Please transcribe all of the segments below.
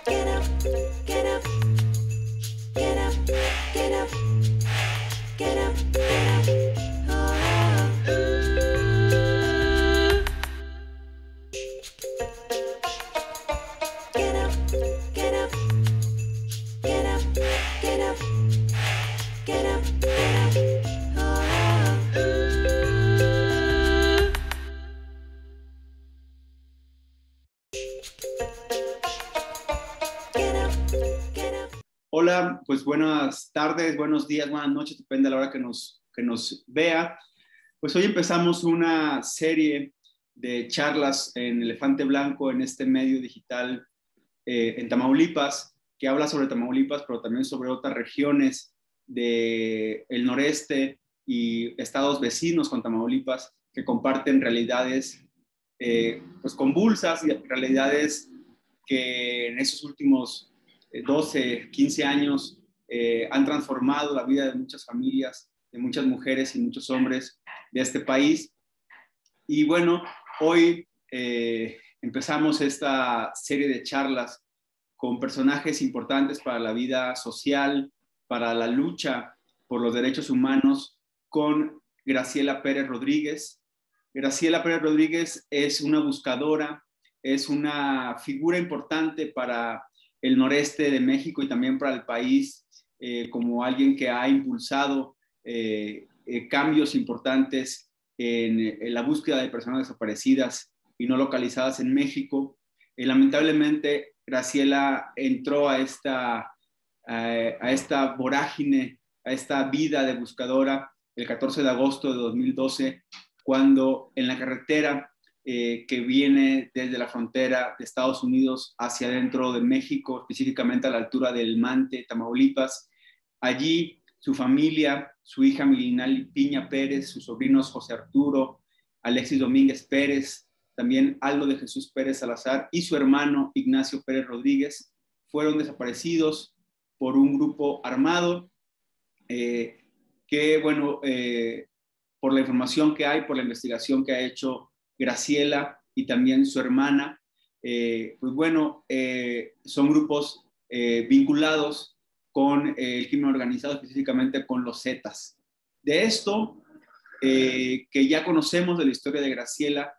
Get up, get up, get up, get up, get up, get up. Oh. Get up, get up, get up, get up, get up, get up. Oh. Get up, get up. Hola, pues buenas tardes, buenos días, buenas noches, depende de la hora que nos vea. Pues hoy empezamos una serie de charlas en Elefante Blanco, en este medio digital en Tamaulipas, que habla sobre Tamaulipas, pero también sobre otras regiones del noreste y estados vecinos con Tamaulipas, que comparten realidades pues convulsas y realidades que en esos últimos 12, 15 años han transformado la vida de muchas familias, de muchas mujeres y muchos hombres de este país. Y bueno, hoy empezamos esta serie de charlas con personajes importantes para la vida social, para la lucha por los derechos humanos, con Graciela Pérez Rodríguez. Graciela Pérez Rodríguez es una buscadora, es una figura importante para el noreste de México y también para el país, como alguien que ha impulsado cambios importantes en la búsqueda de personas desaparecidas y no localizadas en México. Lamentablemente, Graciela entró a esta vorágine, a esta vida de buscadora el 14 de agosto de 2012, cuando en la carretera que viene desde la frontera de Estados Unidos hacia adentro de México, específicamente a la altura del Mante, Tamaulipas, allí su familia, su hija Milinal Piña Pérez, sus sobrinos José Arturo, Alexis Domínguez Pérez, también Aldo de Jesús Pérez Salazar y su hermano Ignacio Pérez Rodríguez fueron desaparecidos por un grupo armado que, bueno, por la información que hay, por la investigación que ha hecho Graciela y también su hermana, pues bueno, son grupos vinculados con el crimen organizado, específicamente con los Zetas. De esto, que ya conocemos de la historia de Graciela,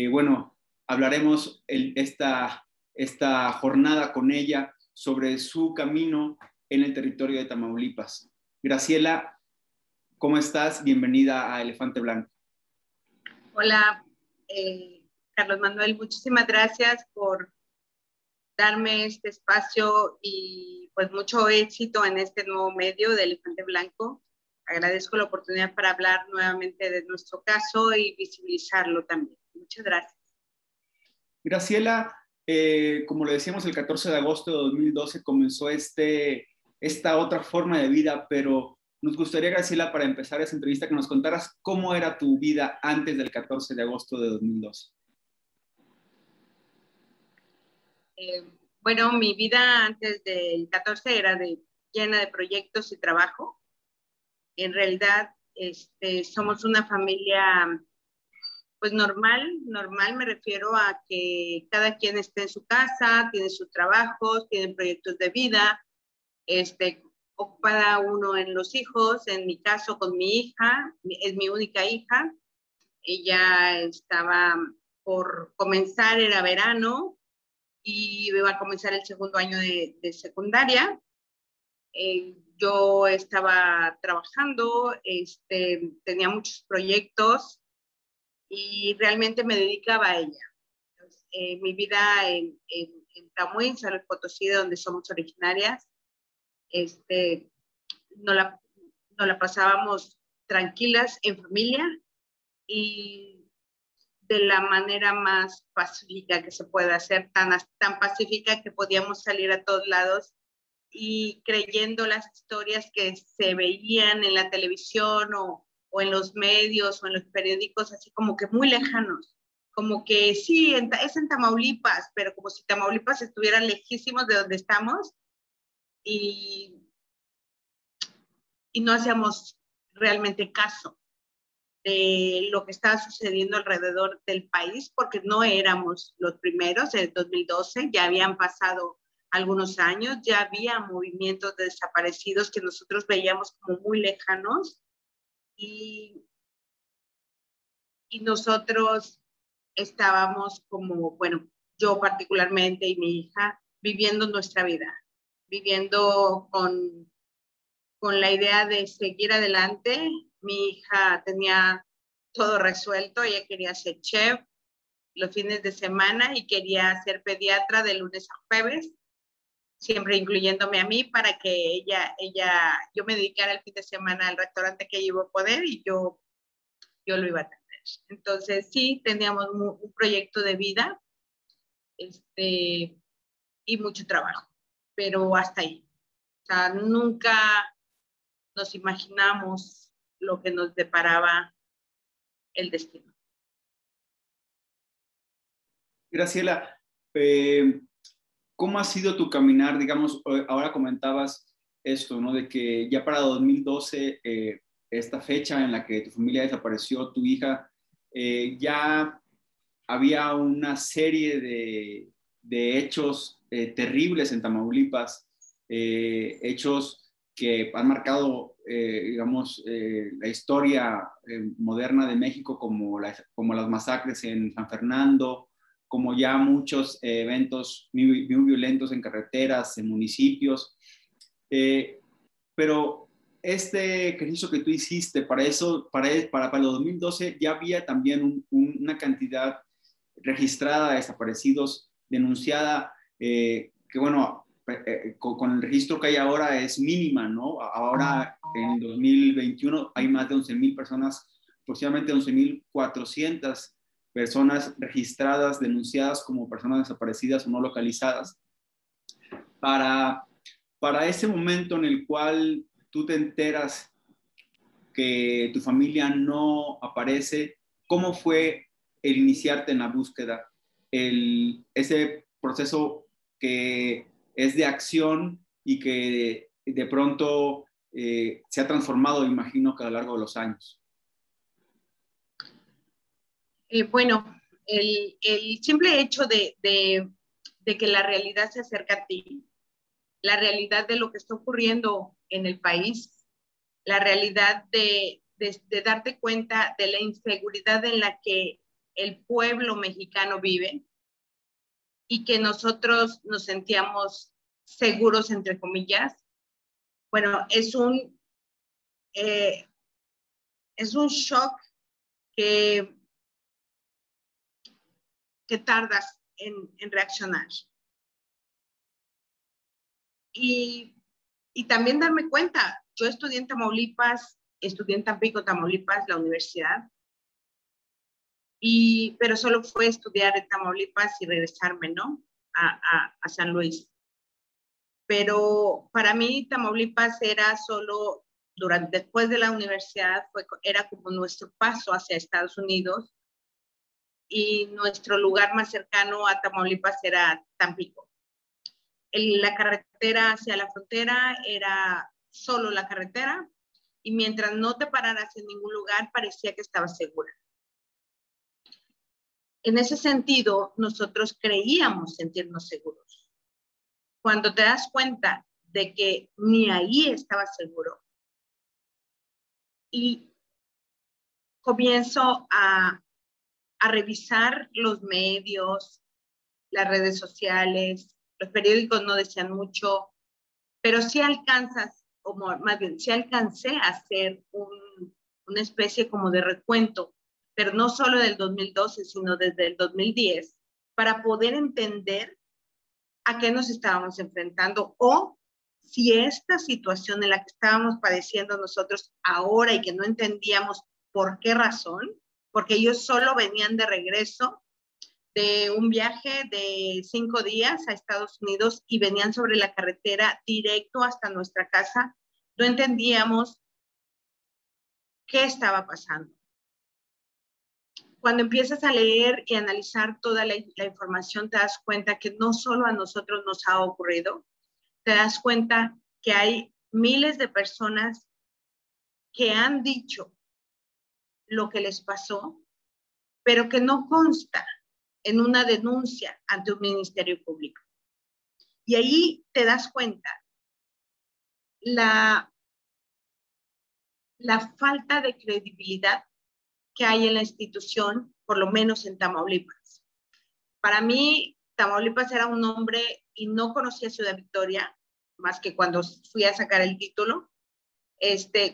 bueno, hablaremos esta jornada con ella sobre su camino en el territorio de Tamaulipas. Graciela, ¿cómo estás? Bienvenida a Elefante Blanco. Hola, Carlos Manuel, muchísimas gracias por darme este espacio y pues mucho éxito en este nuevo medio de Elefante Blanco. Agradezco la oportunidad para hablar nuevamente de nuestro caso y visibilizarlo también. Muchas gracias. Graciela, como le decíamos, el 14 de agosto de 2012 comenzó esta otra forma de vida, pero nos gustaría, Graciela, para empezar esa entrevista, que nos contaras cómo era tu vida antes del 14 de agosto de 2012. Bueno, mi vida antes del 14 era llena de proyectos y trabajo. En realidad, somos una familia pues normal me refiero a que cada quien esté en su casa, tiene sus trabajos, tiene proyectos de vida, ocupada uno en los hijos, en mi caso con mi hija, es mi única hija, ella estaba por comenzar, era verano, y iba a comenzar el segundo año de secundaria. Yo estaba trabajando, tenía muchos proyectos, y realmente me dedicaba a ella. Entonces, mi vida en Tamuín, San Luis Potosí, de donde somos originarias, nos la pasábamos tranquilas en familia y de la manera más pacífica que se puede hacer, tan pacífica que podíamos salir a todos lados y creyendo las historias que se veían en la televisión o en los medios o en los periódicos, así como que muy lejanos, como que sí, es en Tamaulipas, pero como si Tamaulipas estuviera lejísimos de donde estamos y no hacíamos realmente caso. de lo que estaba sucediendo alrededor del país, porque no éramos los primeros. En el 2012 ya habían pasado algunos años, ya había movimientos de desaparecidos que nosotros veíamos como muy lejanos, y nosotros estábamos como, bueno, yo particularmente y mi hija, viviendo nuestra vida, viviendo con la idea de seguir adelante. Mi hija tenía todo resuelto, ella quería ser chef los fines de semana y quería ser pediatra de lunes a jueves, siempre incluyéndome a mí para que yo me dedicara el fin de semana al restaurante que ella iba a poder y yo lo iba a atender. Entonces sí, teníamos un proyecto de vida, y mucho trabajo, pero hasta ahí. O sea, nunca nos imaginamos lo que nos deparaba el destino. Graciela, ¿cómo ha sido tu caminar? Digamos, ahora comentabas esto, ¿no? De que ya para 2012, esta fecha en la que tu familia desapareció, tu hija, ya había una serie de hechos terribles en Tamaulipas, hechos que han marcado, digamos, la historia moderna de México, como las masacres en San Fernando, como ya muchos eventos muy, muy violentos en carreteras, en municipios. Pero este ejercicio que tú hiciste, para eso, para el 2012, ya había también una cantidad registrada de desaparecidos, denunciada, que bueno, con el registro que hay ahora es mínima, ¿no? Ahora en 2021 hay más de 11,000 personas, aproximadamente 11,400 personas registradas, denunciadas como personas desaparecidas o no localizadas. Para ese momento en el cual tú te enteras que tu familia no aparece, ¿cómo fue el iniciarte en la búsqueda? Ese proceso que es de acción y que de pronto se ha transformado, imagino, que a lo largo de los años. Bueno, el simple hecho de que la realidad se acerca a ti, la realidad de lo que está ocurriendo en el país, la realidad de darte cuenta de la inseguridad en la que el pueblo mexicano vive y que nosotros nos sentíamos seguros, entre comillas. Bueno, es un shock que tardas en reaccionar. Y también darme cuenta, yo estudié en Tamaulipas, estudié en Tampico, Tamaulipas, la universidad, pero solo fue estudiar en Tamaulipas y regresarme, ¿no? A San Luis. Pero para mí Tamaulipas era solo, después de la universidad, era como nuestro paso hacia Estados Unidos, y nuestro lugar más cercano a Tamaulipas era Tampico. La carretera hacia la frontera era solo la carretera, y mientras no te pararas en ningún lugar parecía que estabas segura. En ese sentido, nosotros creíamos sentirnos seguros. Cuando te das cuenta de que ni ahí estabas seguro, y comienzo a revisar los medios, las redes sociales, los periódicos no decían mucho, pero sí alcanzas, o más bien, sí alcancé a hacer una especie como de recuento, pero no solo del 2012, sino desde el 2010, para poder entender a qué nos estábamos enfrentando, o si esta situación en la que estábamos padeciendo nosotros ahora y que no entendíamos por qué razón, porque ellos solo venían de regreso de un viaje de 5 días a Estados Unidos y venían sobre la carretera directo hasta nuestra casa. No entendíamos qué estaba pasando. Cuando empiezas a leer y analizar toda la información, te das cuenta que no solo a nosotros nos ha ocurrido, te das cuenta que hay miles de personas que han dicho lo que les pasó, pero que no consta en una denuncia ante un ministerio público. Y ahí te das cuenta la falta de credibilidad que hay en la institución, por lo menos en Tamaulipas. Para mí, Tamaulipas era un nombre y no conocía Ciudad Victoria, más que cuando fui a sacar el título.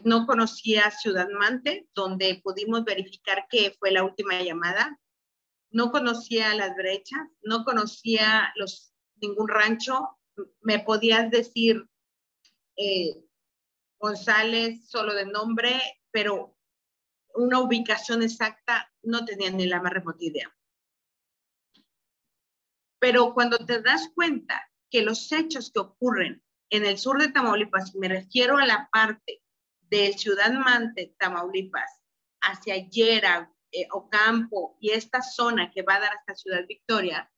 No conocía Ciudad Mante, donde pudimos verificar que fue la última llamada. No conocía Las Brechas, no conocía ningún rancho. Me podías decir González solo de nombre, pero una ubicación exacta no tenía ni la más remota idea. Pero cuando te das cuenta que los hechos que ocurren en el sur de Tamaulipas, me refiero a la parte del Ciudad Mante, Tamaulipas, hacia Yera, Ocampo y esta zona que va a dar hasta Ciudad Victoria,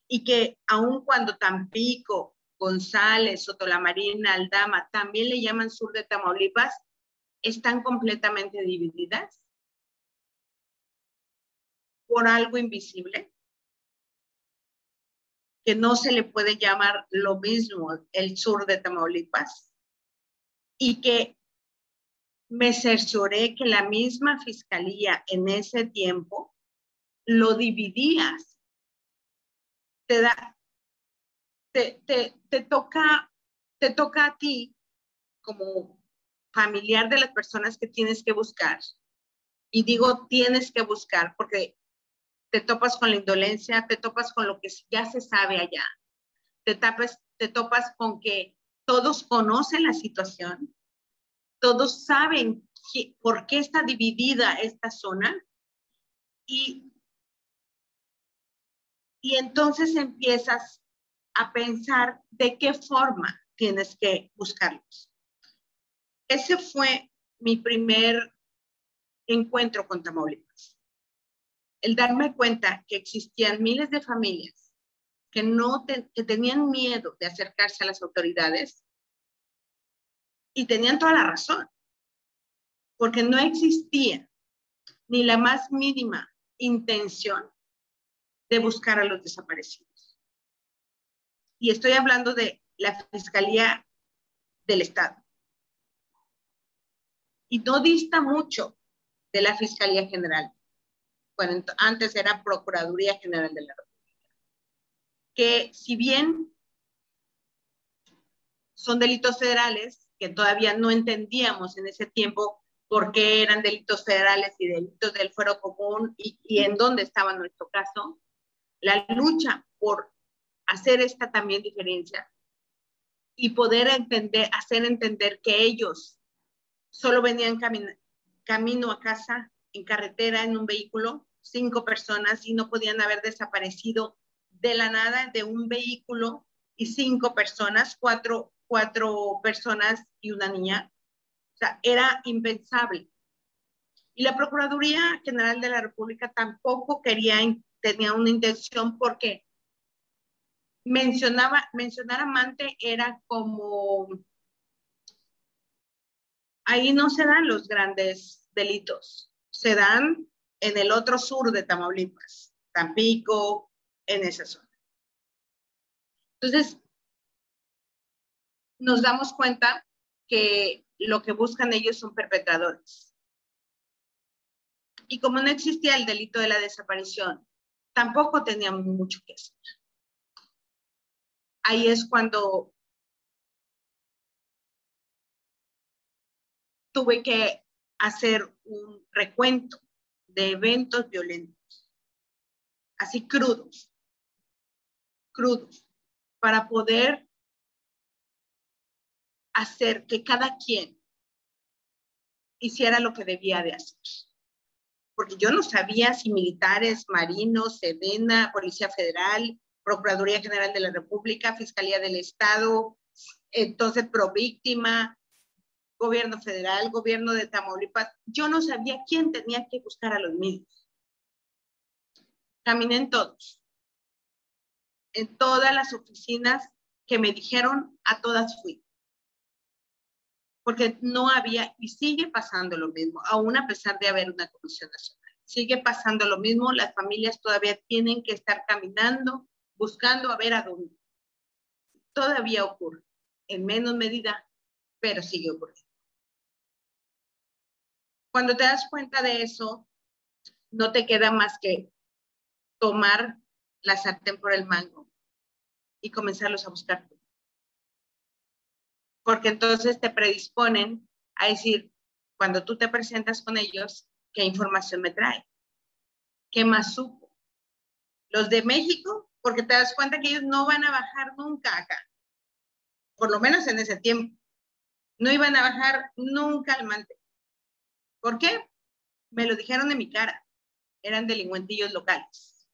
y que aun cuando Tampico, González, Sotolamarina, Aldama también le llaman sur de Tamaulipas, están completamente divididas por algo invisible, que no se le puede llamar lo mismo el sur de Tamaulipas, y que me cercioré que la misma fiscalía en ese tiempo lo dividías. Te toca a ti como familiar de las personas que tienes que buscar. Y digo tienes que buscar porque te topas con la indolencia, te topas con lo que ya se sabe allá, te topas con que todos conocen la situación, todos saben por qué está dividida esta zona, y entonces empiezas a pensar de qué forma tienes que buscarlos. Ese fue mi primer encuentro con Tamaulipas. El darme cuenta que existían miles de familias que tenían miedo de acercarse a las autoridades, y tenían toda la razón, porque no existía ni la más mínima intención de buscar a los desaparecidos. Y estoy hablando de la Fiscalía del Estado. Y no dista mucho de la Fiscalía General. Bueno, antes era Procuraduría General de la República. Que si bien son delitos federales, que todavía no entendíamos en ese tiempo por qué eran delitos federales y delitos del fuero común y en dónde estaba nuestro caso, la lucha por hacer esta también diferencia y poder hacer entender que ellos solo venían camino a casa, en carretera, en un vehículo, 5 personas, y no podían haber desaparecido de la nada de un vehículo y 5 personas, cuatro personas y una niña. O sea, era impensable. Y la Procuraduría General de la República tampoco tenía una intención, porque mencionar a Mante era como, ahí no se dan los grandes delitos, se dan en el otro sur de Tamaulipas, Tampico, en esa zona. Entonces, nos damos cuenta que lo que buscan ellos son perpetradores. Y como no existía el delito de la desaparición, tampoco teníamos mucho que hacer. Ahí es cuando tuve que hacer un recuento de eventos violentos, así crudos, para poder hacer que cada quien hiciera lo que debía de hacer. Porque yo no sabía si militares, marinos, Sedena, Policía Federal, Procuraduría General de la República, Fiscalía del Estado, entonces Províctima, Gobierno Federal, Gobierno de Tamaulipas, yo no sabía quién tenía que buscar a los mismos. Caminé en todas las oficinas que me dijeron, a todas fui. porque no había y sigue pasando lo mismo, aún a pesar de haber una comisión nacional. Sigue pasando lo mismo, las familias todavía tienen que estar caminando, buscando a ver a dónde. Todavía ocurre, en menos medida, pero sigue ocurriendo. Cuando te das cuenta de eso, no te queda más que tomar la sartén por el mango y comenzarlos a buscar. Porque entonces te predisponen a decir, cuando tú te presentas con ellos, ¿qué información me trae? ¿Qué más supo? Los de México, porque te das cuenta que ellos no van a bajar nunca acá, por lo menos en ese tiempo. No iban a bajar nunca al Mante. ¿Por qué? Me lo dijeron en mi cara. Eran delincuentillos locales.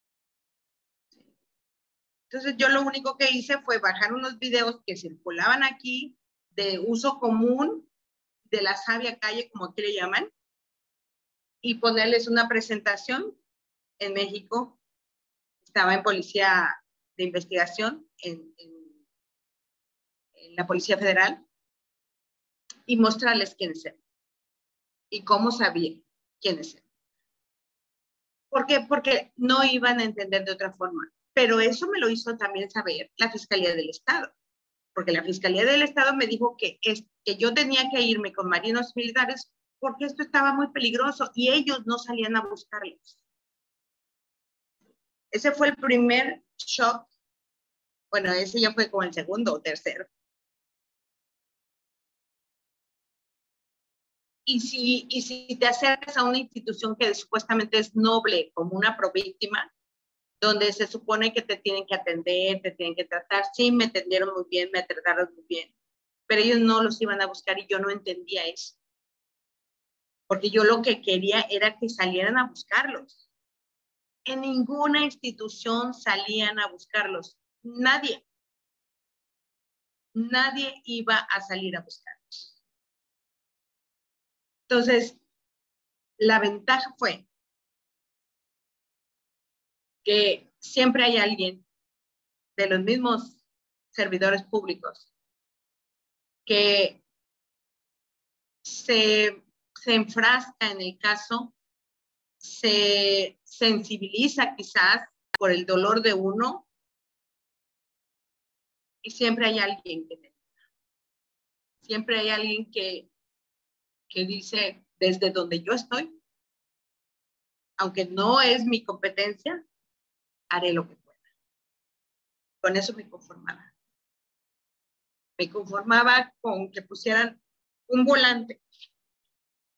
Entonces yo lo único que hice fue bajar unos videos que circulaban aquí de uso común de la sabia calle, como aquí le llaman, y ponerles una presentación en México. Estaba en policía de investigación, en la Policía Federal, y mostrarles quiénes eran y cómo sabían quiénes eran. ¿Por qué? Porque no iban a entender de otra forma. Pero eso me lo hizo también saber la Fiscalía del Estado, porque la Fiscalía del Estado me dijo que yo tenía que irme con marinos militares porque esto estaba muy peligroso y ellos no salían a buscarlos. Ese fue el primer shock. Bueno, ese ya fue como el segundo o tercero. Y si te acercas a una institución que supuestamente es noble, como una províctima, donde se supone que te tienen que atender, te tienen que tratar, sí, me atendieron muy bien, me trataron muy bien, pero ellos no los iban a buscar y yo no entendía eso. Porque yo lo que quería era que salieran a buscarlos. En ninguna institución salían a buscarlos. Nadie iba a salir a buscarlos. Entonces, la ventaja fue que siempre hay alguien de los mismos servidores públicos que se enfrasca en el caso, se sensibiliza quizás por el dolor de uno y siempre hay alguien que siempre hay alguien que dice, desde donde yo estoy, aunque no es mi competencia, haré lo que pueda. Con eso me conformaba. Me conformaba con que pusieran un volante,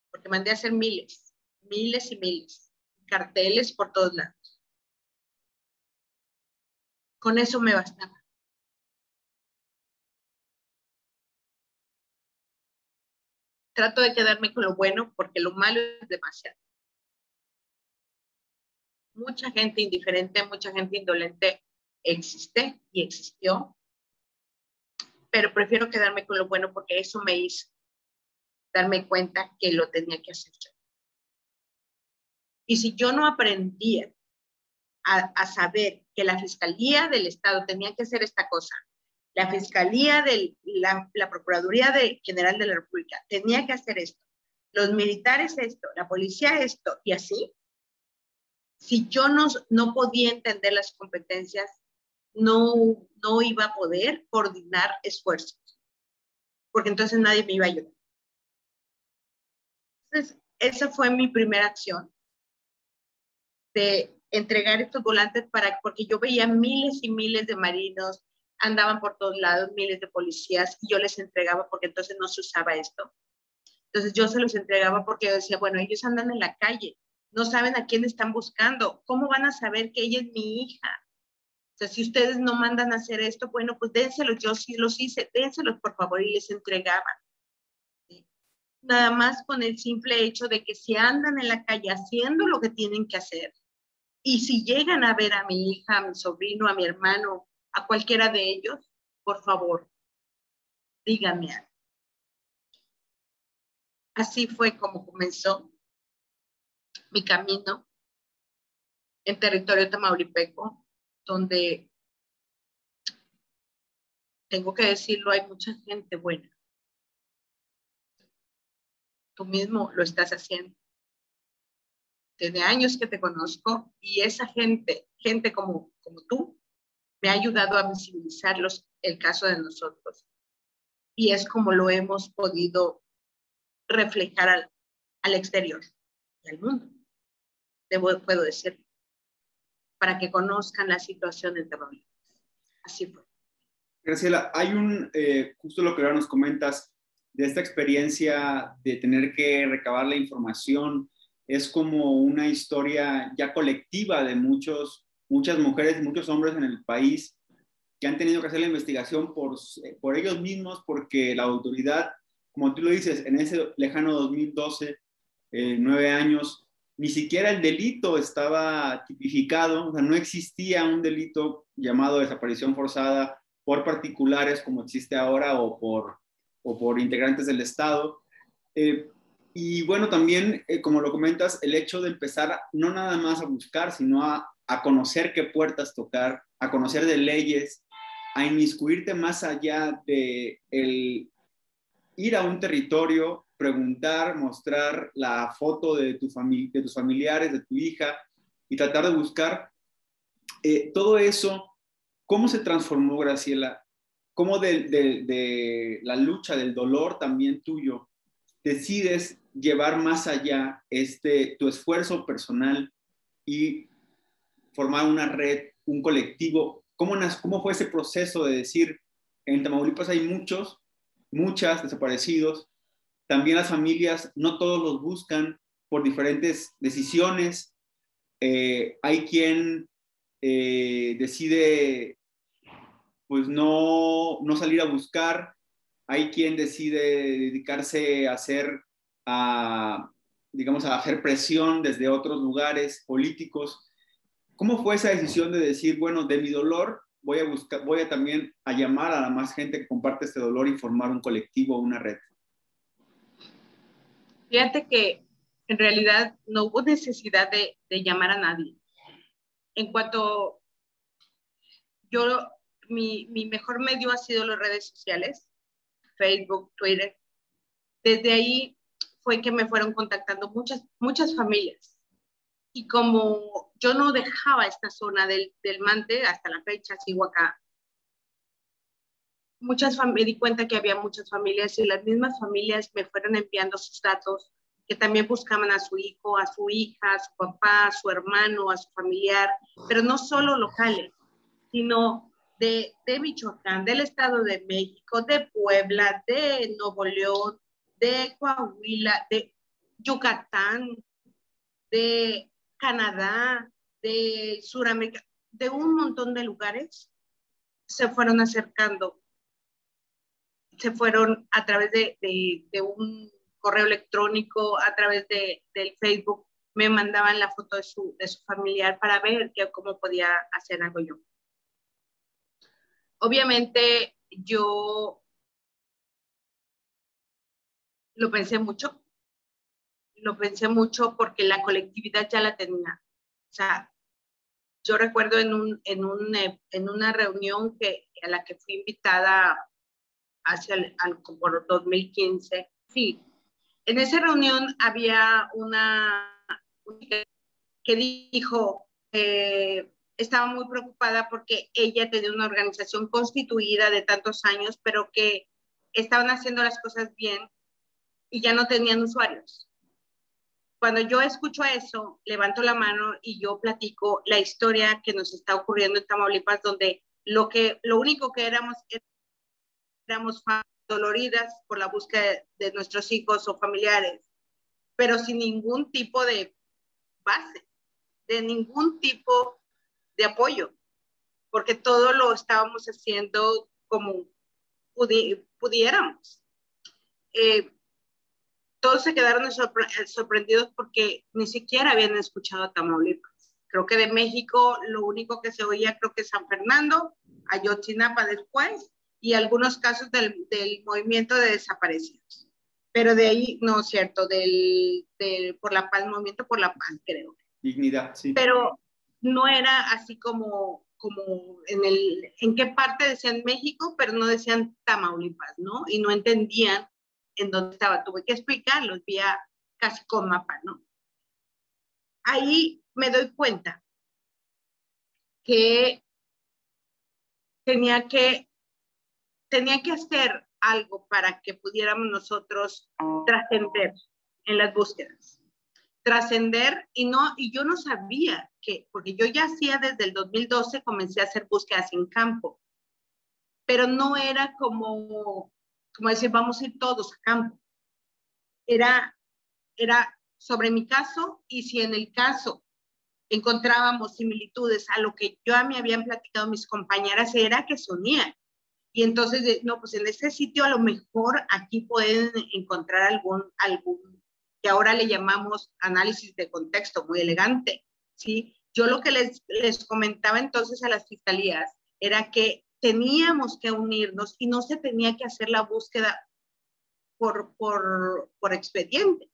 porque mandé a hacer miles y miles, carteles por todos lados. Con eso me bastaba. Trato de quedarme con lo bueno porque lo malo es demasiado. Mucha gente indiferente, mucha gente indolente existe y existió, pero prefiero quedarme con lo bueno porque eso me hizo darme cuenta que lo tenía que hacer yo. Y si yo no aprendía a saber que la Fiscalía del Estado tenía que hacer esta cosa, la Fiscalía la Procuraduría General de la República tenía que hacer esto, los militares esto, la policía esto, y así, si yo no podía entender las competencias, no iba a poder coordinar esfuerzos, porque entonces nadie me iba a ayudar. Entonces, esa fue mi primera acción, de entregar estos volantes porque yo veía miles y miles de marinos, andaban por todos lados, miles de policías, y yo les entregaba porque entonces no se usaba esto. Entonces yo se los entregaba porque yo decía, bueno, ellos andan en la calle, no saben a quién están buscando, ¿cómo van a saber que ella es mi hija? O sea, si ustedes no mandan a hacer esto, bueno, pues dénselos, yo sí los hice, dénselos por favor, y les entregaba. ¿Sí? Nada más con el simple hecho de que si andan en la calle haciendo lo que tienen que hacer, y si llegan a ver a mi hija, a mi sobrino, a mi hermano, a cualquiera de ellos, por favor, díganme algo. Así fue como comenzó mi camino en territorio tamaulipeco, donde, tengo que decirlo, hay mucha gente buena. tú mismo lo estás haciendo. Desde años que te conozco y esa gente como tú, me ha ayudado a visibilizar el caso de nosotros. Y es como lo hemos podido reflejar al exterior y al mundo, puedo decir, para que conozcan la situación de Tamaulipas. Así fue. Graciela, hay justo lo que ahora nos comentas, de esta experiencia de tener que recabar la información, es como una historia ya colectiva de muchas mujeres y muchos hombres en el país que han tenido que hacer la investigación por ellos mismos, porque la autoridad, como tú lo dices, en ese lejano 2012, 9 años, ni siquiera el delito estaba tipificado, o sea, no existía un delito llamado desaparición forzada por particulares como existe ahora o por integrantes del Estado. Y bueno, también, como lo comentas, el hecho de empezar no nada más a buscar, sino a conocer qué puertas tocar, a conocer de leyes, a inmiscuirte más allá de el ir a un territorio, preguntar, mostrar la foto de tus familiares, de tu hija, y tratar de buscar todo eso. ¿Cómo se transformó, Graciela? ¿Cómo de la lucha, del dolor también tuyo, decides llevar más allá tu esfuerzo personal y formar una red, un colectivo? ¿Cómo fue ese proceso de decir, en Tamaulipas hay muchas desaparecidos, también las familias, no todos los buscan por diferentes decisiones, hay quien decide pues no salir a buscar, hay quien decide dedicarse digamos, a hacer presión desde otros lugares políticos. ¿Cómo fue esa decisión de decir, bueno, de mi dolor voy a también a llamar a la más gente que comparte este dolor y formar un colectivo, una red? Fíjate que en realidad no hubo necesidad de llamar a nadie. En cuanto mi mejor medio ha sido las redes sociales, Facebook, Twitter. Desde ahí fue que me fueron contactando muchas familias. Y como yo no dejaba esta zona del Mante, hasta la fecha sigo acá, me di cuenta que había muchas familias y las mismas familias me fueron enviando sus datos, que también buscaban a su hijo, a su hija, a su papá, a su hermano, a su familiar, pero no solo locales, sino de Michoacán, del Estado de México, de Puebla, de Nuevo León, de Coahuila, de Yucatán, de Canadá, de Sudamérica, de un montón de lugares, se fueron acercando, se fueron a través de un correo electrónico, a través del Facebook, me mandaban la foto de su familiar para ver cómo podía hacer algo yo. Obviamente yo lo pensé mucho porque la colectividad ya la tenía. O sea, yo recuerdo en una reunión a la que fui invitada por 2015, sí, en esa reunión había una que dijo, estaba muy preocupada porque ella tenía una organización constituida de tantos años, pero que estaban haciendo las cosas bien y ya no tenían usuarios. Cuando yo escucho eso, levanto la mano y yo platico la historia que nos está ocurriendo en Tamaulipas, donde lo único que éramos doloridas por la búsqueda de nuestros hijos o familiares, pero sin ningún tipo de base, de ningún tipo de apoyo, porque todo lo estábamos haciendo como pudiéramos. Todos se quedaron sorprendidos porque ni siquiera habían escuchado a Tamaulipas. Creo que de México lo único que se oía, creo que San Fernando, Ayotzinapa después, y algunos casos del movimiento de desaparecidos. Pero de ahí, no es cierto, por la paz, movimiento por la paz, creo. Dignidad, sí. Pero no era así como en qué parte decían México, pero no decían Tamaulipas, ¿no? Y no entendían en dónde estaba. Tuve que explicarlos vía casi con mapa, ¿no? Ahí me doy cuenta que tenía que hacer algo para que pudiéramos nosotros trascender en las búsquedas. Trascender, y yo no sabía que, porque yo ya hacía desde el 2012, comencé a hacer búsquedas en campo, pero no era como decir, vamos a ir todos a campo. Era sobre mi caso, y si en el caso encontrábamos similitudes a lo que yo me habían platicado mis compañeras, era que se unían. Y entonces, no, pues en ese sitio a lo mejor aquí pueden encontrar algún que ahora le llamamos análisis de contexto, muy elegante, ¿sí? Yo lo que les comentaba entonces a las fiscalías era que teníamos que unirnos y no se tenía que hacer la búsqueda por expediente,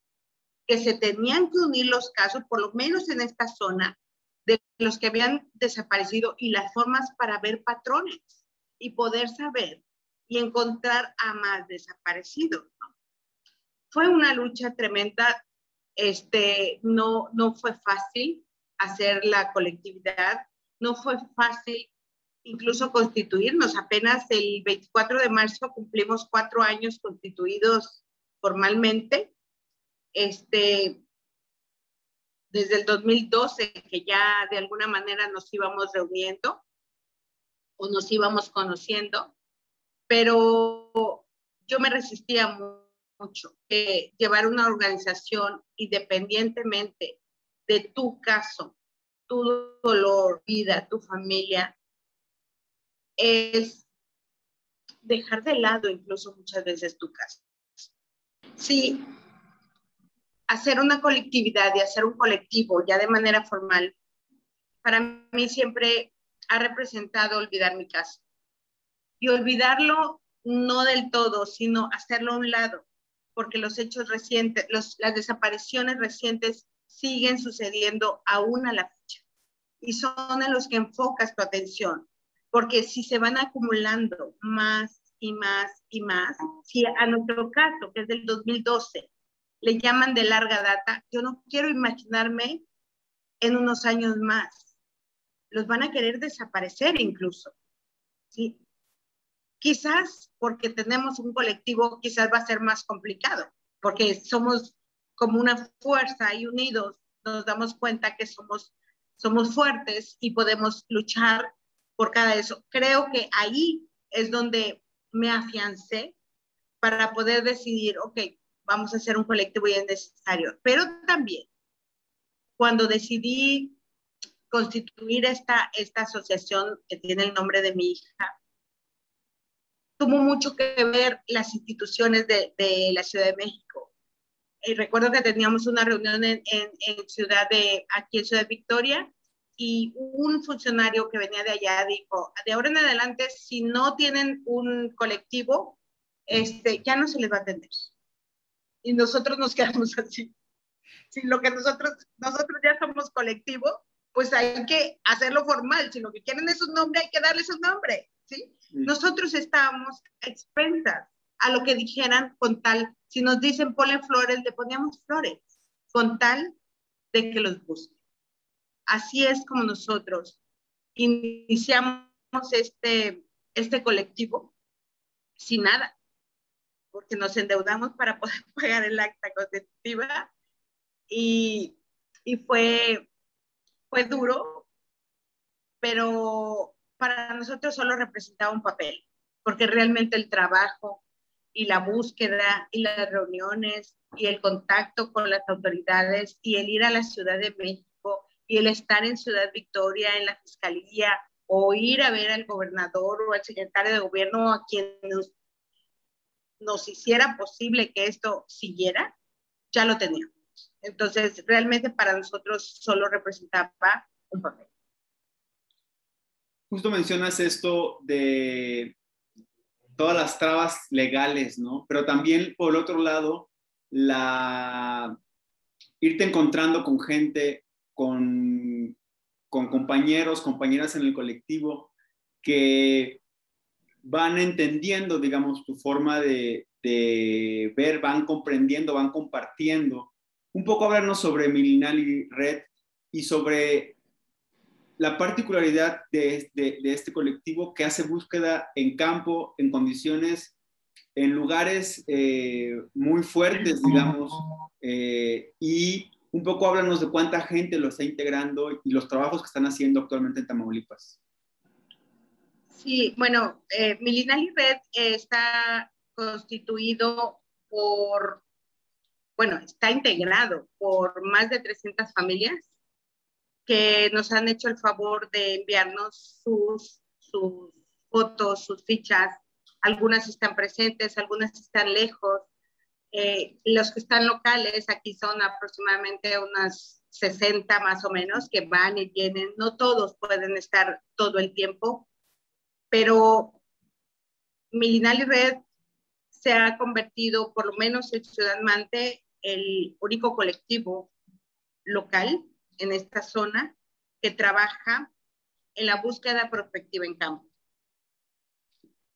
que se tenían que unir los casos, por lo menos en esta zona, de los que habían desaparecido y las formas para ver patrones y poder saber y encontrar a más desaparecidos, ¿no? Fue una lucha tremenda, no fue fácil hacer la colectividad, no fue fácil incluso constituirnos. Apenas el 24 de marzo cumplimos 4 años constituidos formalmente, desde el 2012, que ya de alguna manera nos íbamos reuniendo o nos íbamos conociendo, pero yo me resistía mucho. Llevar una organización independientemente de tu caso, tu dolor, vida, tu familia, es dejar de lado incluso muchas veces tu caso. Sí, hacer una colectividad y hacer un colectivo ya de manera formal, para mí siempre ha representado olvidar mi caso. Y olvidarlo no del todo, sino hacerlo a un lado, porque los hechos recientes, las desapariciones recientes siguen sucediendo aún a la fecha. Y son en los que enfocas tu atención, porque si se van acumulando más y más y más, si a nuestro caso, que es del 2012, le llaman de larga data, yo no quiero imaginarme en unos años más. Los van a querer desaparecer incluso, ¿sí? Quizás porque tenemos un colectivo, quizás va a ser más complicado, porque somos como una fuerza y unidos nos damos cuenta que somos fuertes y podemos luchar por cada eso. Creo que ahí es donde me afiancé para poder decidir, ok, vamos a hacer un colectivo y es necesario. Pero también, cuando decidí constituir esta asociación que tiene el nombre de mi hija, tuvo mucho que ver las instituciones de la Ciudad de México. Recuerdo que teníamos una reunión aquí en Ciudad Victoria, y un funcionario que venía de allá dijo, de ahora en adelante, si no tienen un colectivo, ya no se les va a atender. Y nosotros nos quedamos así. Si lo que nosotros ya somos colectivo, pues hay que hacerlo formal. Si lo que quieren es un nombre, hay que darles un nombre, ¿sí? Nosotros estábamos expensas a lo que dijeran, con tal, si nos dicen ponle flores, le poníamos flores, con tal de que los busquen. Así es como nosotros iniciamos este colectivo sin nada, porque nos endeudamos para poder pagar el acta constitutiva, y fue duro, pero para nosotros solo representaba un papel, porque realmente el trabajo y la búsqueda y las reuniones y el contacto con las autoridades y el ir a la Ciudad de México y el estar en Ciudad Victoria, en la fiscalía, o ir a ver al gobernador o al secretario de gobierno, a quien nos hiciera posible que esto siguiera, ya lo teníamos. Entonces, realmente para nosotros solo representaba un papel. Justo mencionas esto de todas las trabas legales, ¿no? Pero también, por el otro lado, irte encontrando con gente, con compañeros, compañeras en el colectivo que van entendiendo, digamos, tu forma de de ver, van comprendiendo, van compartiendo. Un poco hablarnos sobre Milinali Red y sobre la particularidad de este colectivo que hace búsqueda en campo, en condiciones, en lugares muy fuertes, digamos, y un poco háblanos de cuánta gente lo está integrando y los trabajos que están haciendo actualmente en Tamaulipas. Sí, bueno, Milinali Red está constituido está integrado por más de 300 familias que nos han hecho el favor de enviarnos sus fotos, sus fichas. Algunas están presentes, algunas están lejos. Los que están locales, aquí son aproximadamente unas 60 más o menos, que van y vienen. No todos pueden estar todo el tiempo, pero Milinali Red se ha convertido, por lo menos en Ciudad Mante, el único colectivo local en esta zona que trabaja en la búsqueda prospectiva en campo.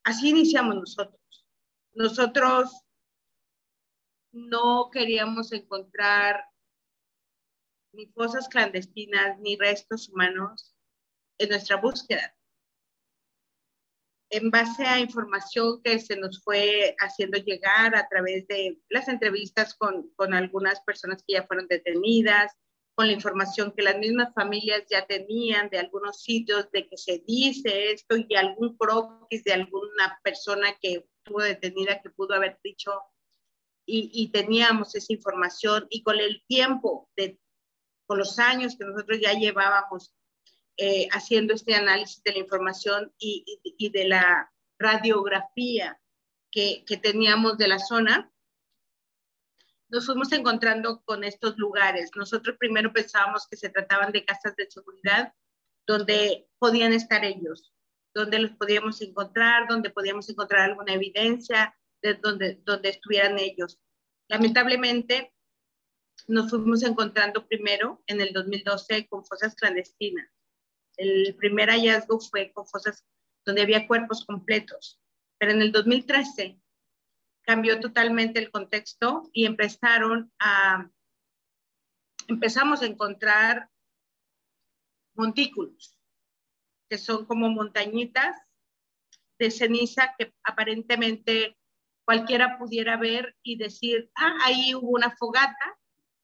Así iniciamos nosotros. Nosotros no queríamos encontrar ni fosas clandestinas ni restos humanos en nuestra búsqueda. En base a información que se nos fue haciendo llegar a través de las entrevistas con algunas personas que ya fueron detenidas, con la información que las mismas familias ya tenían de algunos sitios de que se dice esto y algún croquis de alguna persona que estuvo detenida que pudo haber dicho, y teníamos esa información, y con el tiempo, con los años que nosotros ya llevábamos haciendo este análisis de la información y de la radiografía que teníamos de la zona, nos fuimos encontrando con estos lugares. Nosotros primero pensábamos que se trataban de casas de seguridad donde podían estar ellos, donde los podíamos encontrar, donde podíamos encontrar alguna evidencia de donde estuvieran ellos. Lamentablemente, nos fuimos encontrando primero en el 2012 con fosas clandestinas. El primer hallazgo fue con fosas donde había cuerpos completos, pero en el 2013 cambió totalmente el contexto y empezamos a encontrar montículos, que son como montañitas de ceniza que aparentemente cualquiera pudiera ver y decir, ahí hubo una fogata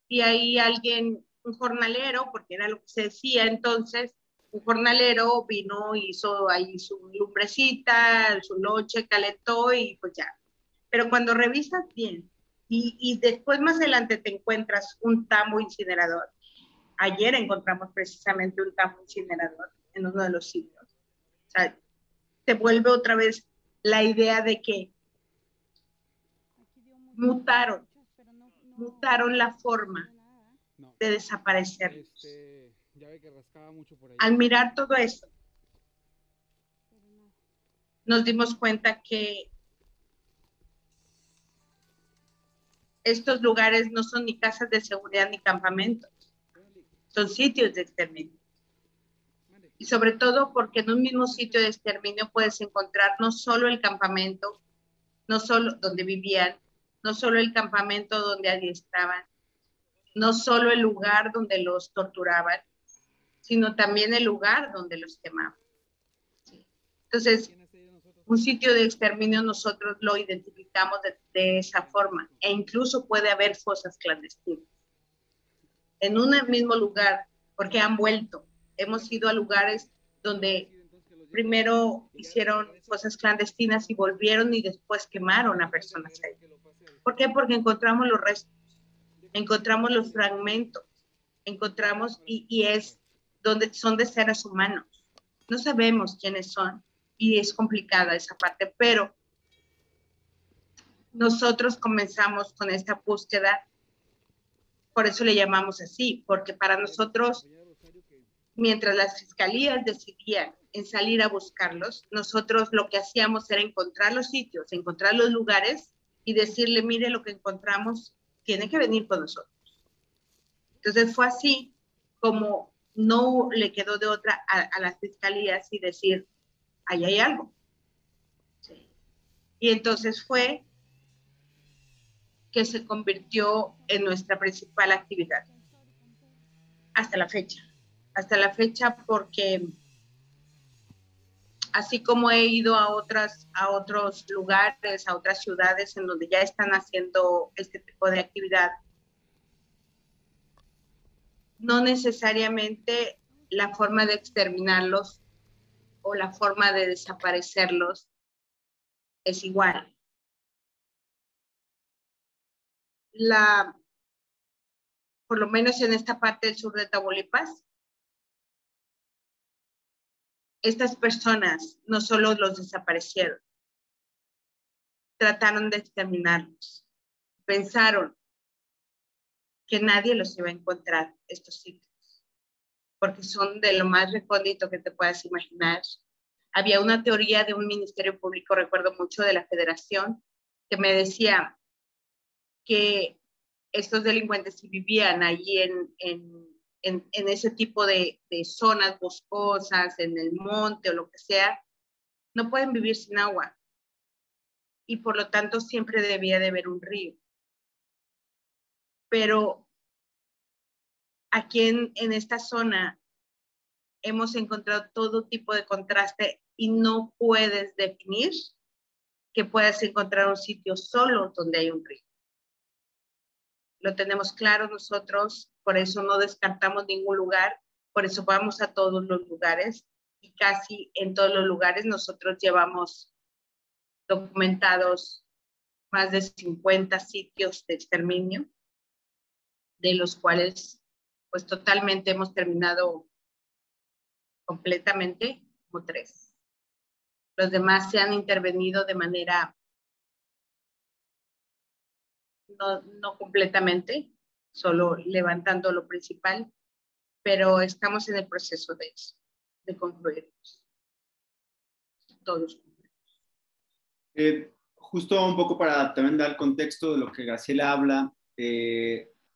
y ahí alguien, un jornalero, porque era lo que se decía entonces, un jornalero vino, hizo ahí su lumbrecita, su noche, calentó y pues ya. Pero cuando revisas bien y después más adelante te encuentras un tambo incinerador. Ayer encontramos precisamente un tambo incinerador en uno de los sitios. O sea, te vuelve otra vez la idea de que mutaron la forma de desaparecer. Al mirar todo eso, nos dimos cuenta que estos lugares no son ni casas de seguridad ni campamentos, son sitios de exterminio. Y sobre todo porque en un mismo sitio de exterminio puedes encontrar no solo el campamento, no solo donde vivían, no solo el campamento donde adiestraban, no solo el lugar donde los torturaban, sino también el lugar donde los quemaban. ¿Sí? Entonces, un sitio de exterminio nosotros lo identificamos de esa forma, e incluso puede haber fosas clandestinas. En un mismo lugar, porque han vuelto. Hemos ido a lugares donde primero hicieron fosas clandestinas y volvieron y después quemaron a personas ahí. ¿Por qué? Porque encontramos los restos, encontramos los fragmentos, encontramos y es donde son de seres humanos. No sabemos quiénes son y es complicada esa parte, pero nosotros comenzamos con esta búsqueda, por eso le llamamos así, porque para nosotros, mientras las fiscalías decidían en salir a buscarlos, nosotros lo que hacíamos era encontrar los sitios, encontrar los lugares y decirle, mire lo que encontramos, tiene que venir con nosotros. Entonces fue así como no le quedó de otra a las fiscalías y decir, ahí hay algo. Sí. Y entonces fue que se convirtió en nuestra principal actividad. Hasta la fecha porque así como he ido a otros lugares, a otras ciudades en donde ya están haciendo este tipo de actividad, no necesariamente la forma de exterminarlos o la forma de desaparecerlos es igual. Por lo menos en esta parte del sur de Tamaulipas, estas personas no solo los desaparecieron, trataron de exterminarlos. Pensaron que nadie los iba a encontrar, estos sitios, porque son de lo más recóndito que te puedas imaginar. Había una teoría de un ministerio público, recuerdo mucho, de la Federación, que me decía que estos delincuentes, si vivían allí en ese tipo de zonas boscosas, en el monte o lo que sea, no pueden vivir sin agua. Y por lo tanto siempre debía de haber un río. Pero aquí en esta zona hemos encontrado todo tipo de contraste y no puedes definir que puedas encontrar un sitio solo donde hay un río. Lo tenemos claro nosotros, por eso no descartamos ningún lugar, por eso vamos a todos los lugares y casi en todos los lugares nosotros llevamos documentados más de 50 sitios de exterminio, de los cuales pues totalmente hemos terminado completamente como 3. Los demás se han intervenido de manera no completamente, solo levantando lo principal, pero estamos en el proceso de eso, de concluirlos. Todos. Justo un poco para también dar contexto de lo que Graciela habla,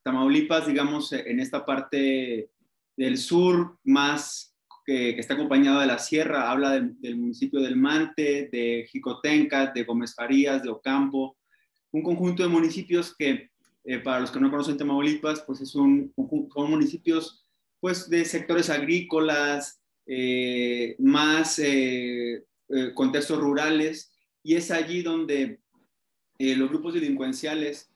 Tamaulipas, digamos, en esta parte del sur, más que está acompañado de la sierra, habla del municipio del Mante, de Jicotenca, de Gómez Farías, de Ocampo, un conjunto de municipios que, para los que no conocen Tamaulipas, pues son municipios pues, de sectores agrícolas, más contextos rurales, y es allí donde los grupos delincuenciales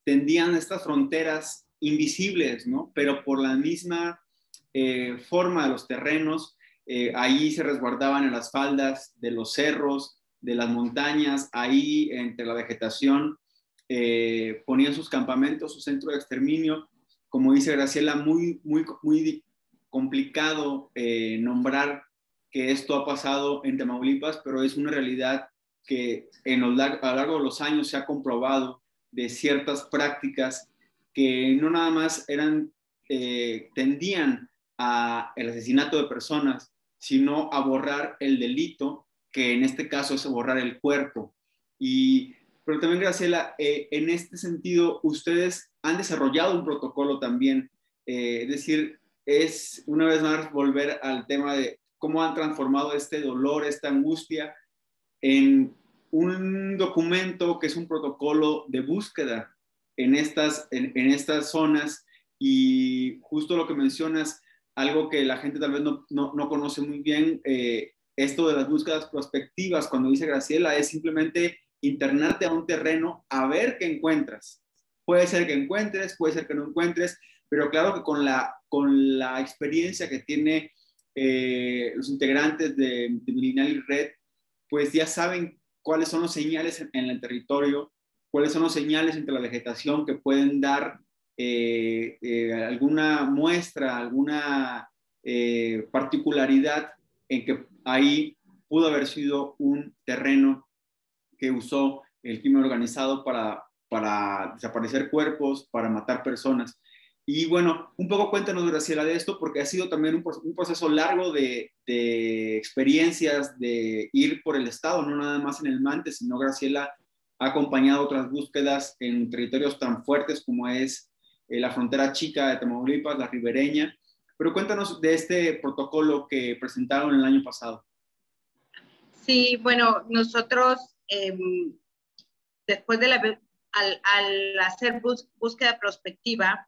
tendían estas fronteras invisibles, ¿no? Pero por la misma forma de los terrenos, ahí se resguardaban en las faldas de los cerros, de las montañas, ahí entre la vegetación, ponían sus campamentos, su centro de exterminio. Como dice Graciela, muy complicado nombrar que esto ha pasado en Tamaulipas, pero es una realidad que a lo largo de los años se ha comprobado de ciertas prácticas que no nada más tendían al asesinato de personas, sino a borrar el delito, que en este caso es borrar el cuerpo. Pero también, Graciela, en este sentido, ustedes han desarrollado un protocolo también, es decir, es una vez más volver al tema de cómo han transformado este dolor, esta angustia, en un documento que es un protocolo de búsqueda en estas zonas. Y justo lo que mencionas, algo que la gente tal vez no conoce muy bien, esto de las búsquedas prospectivas, cuando dice Graciela, es simplemente internarte a un terreno a ver qué encuentras. Puede ser que encuentres, puede ser que no encuentres, pero claro que con la experiencia que tiene los integrantes de Milinal Red, pues ya saben cuáles son los señales en el territorio, cuáles son los señales entre la vegetación que pueden dar alguna muestra, alguna particularidad en que ahí pudo haber sido un terreno que usó el crimen organizado para desaparecer cuerpos, para matar personas. Y bueno, un poco cuéntanos, Graciela, de esto, porque ha sido también un proceso largo de experiencias, de ir por el estado, no nada más en el Mante, sino Graciela ha acompañado otras búsquedas en territorios tan fuertes como es la frontera chica de Tamaulipas, la ribereña. Pero cuéntanos de este protocolo que presentaron el año pasado. Sí, bueno, nosotros, después de al hacer búsqueda prospectiva,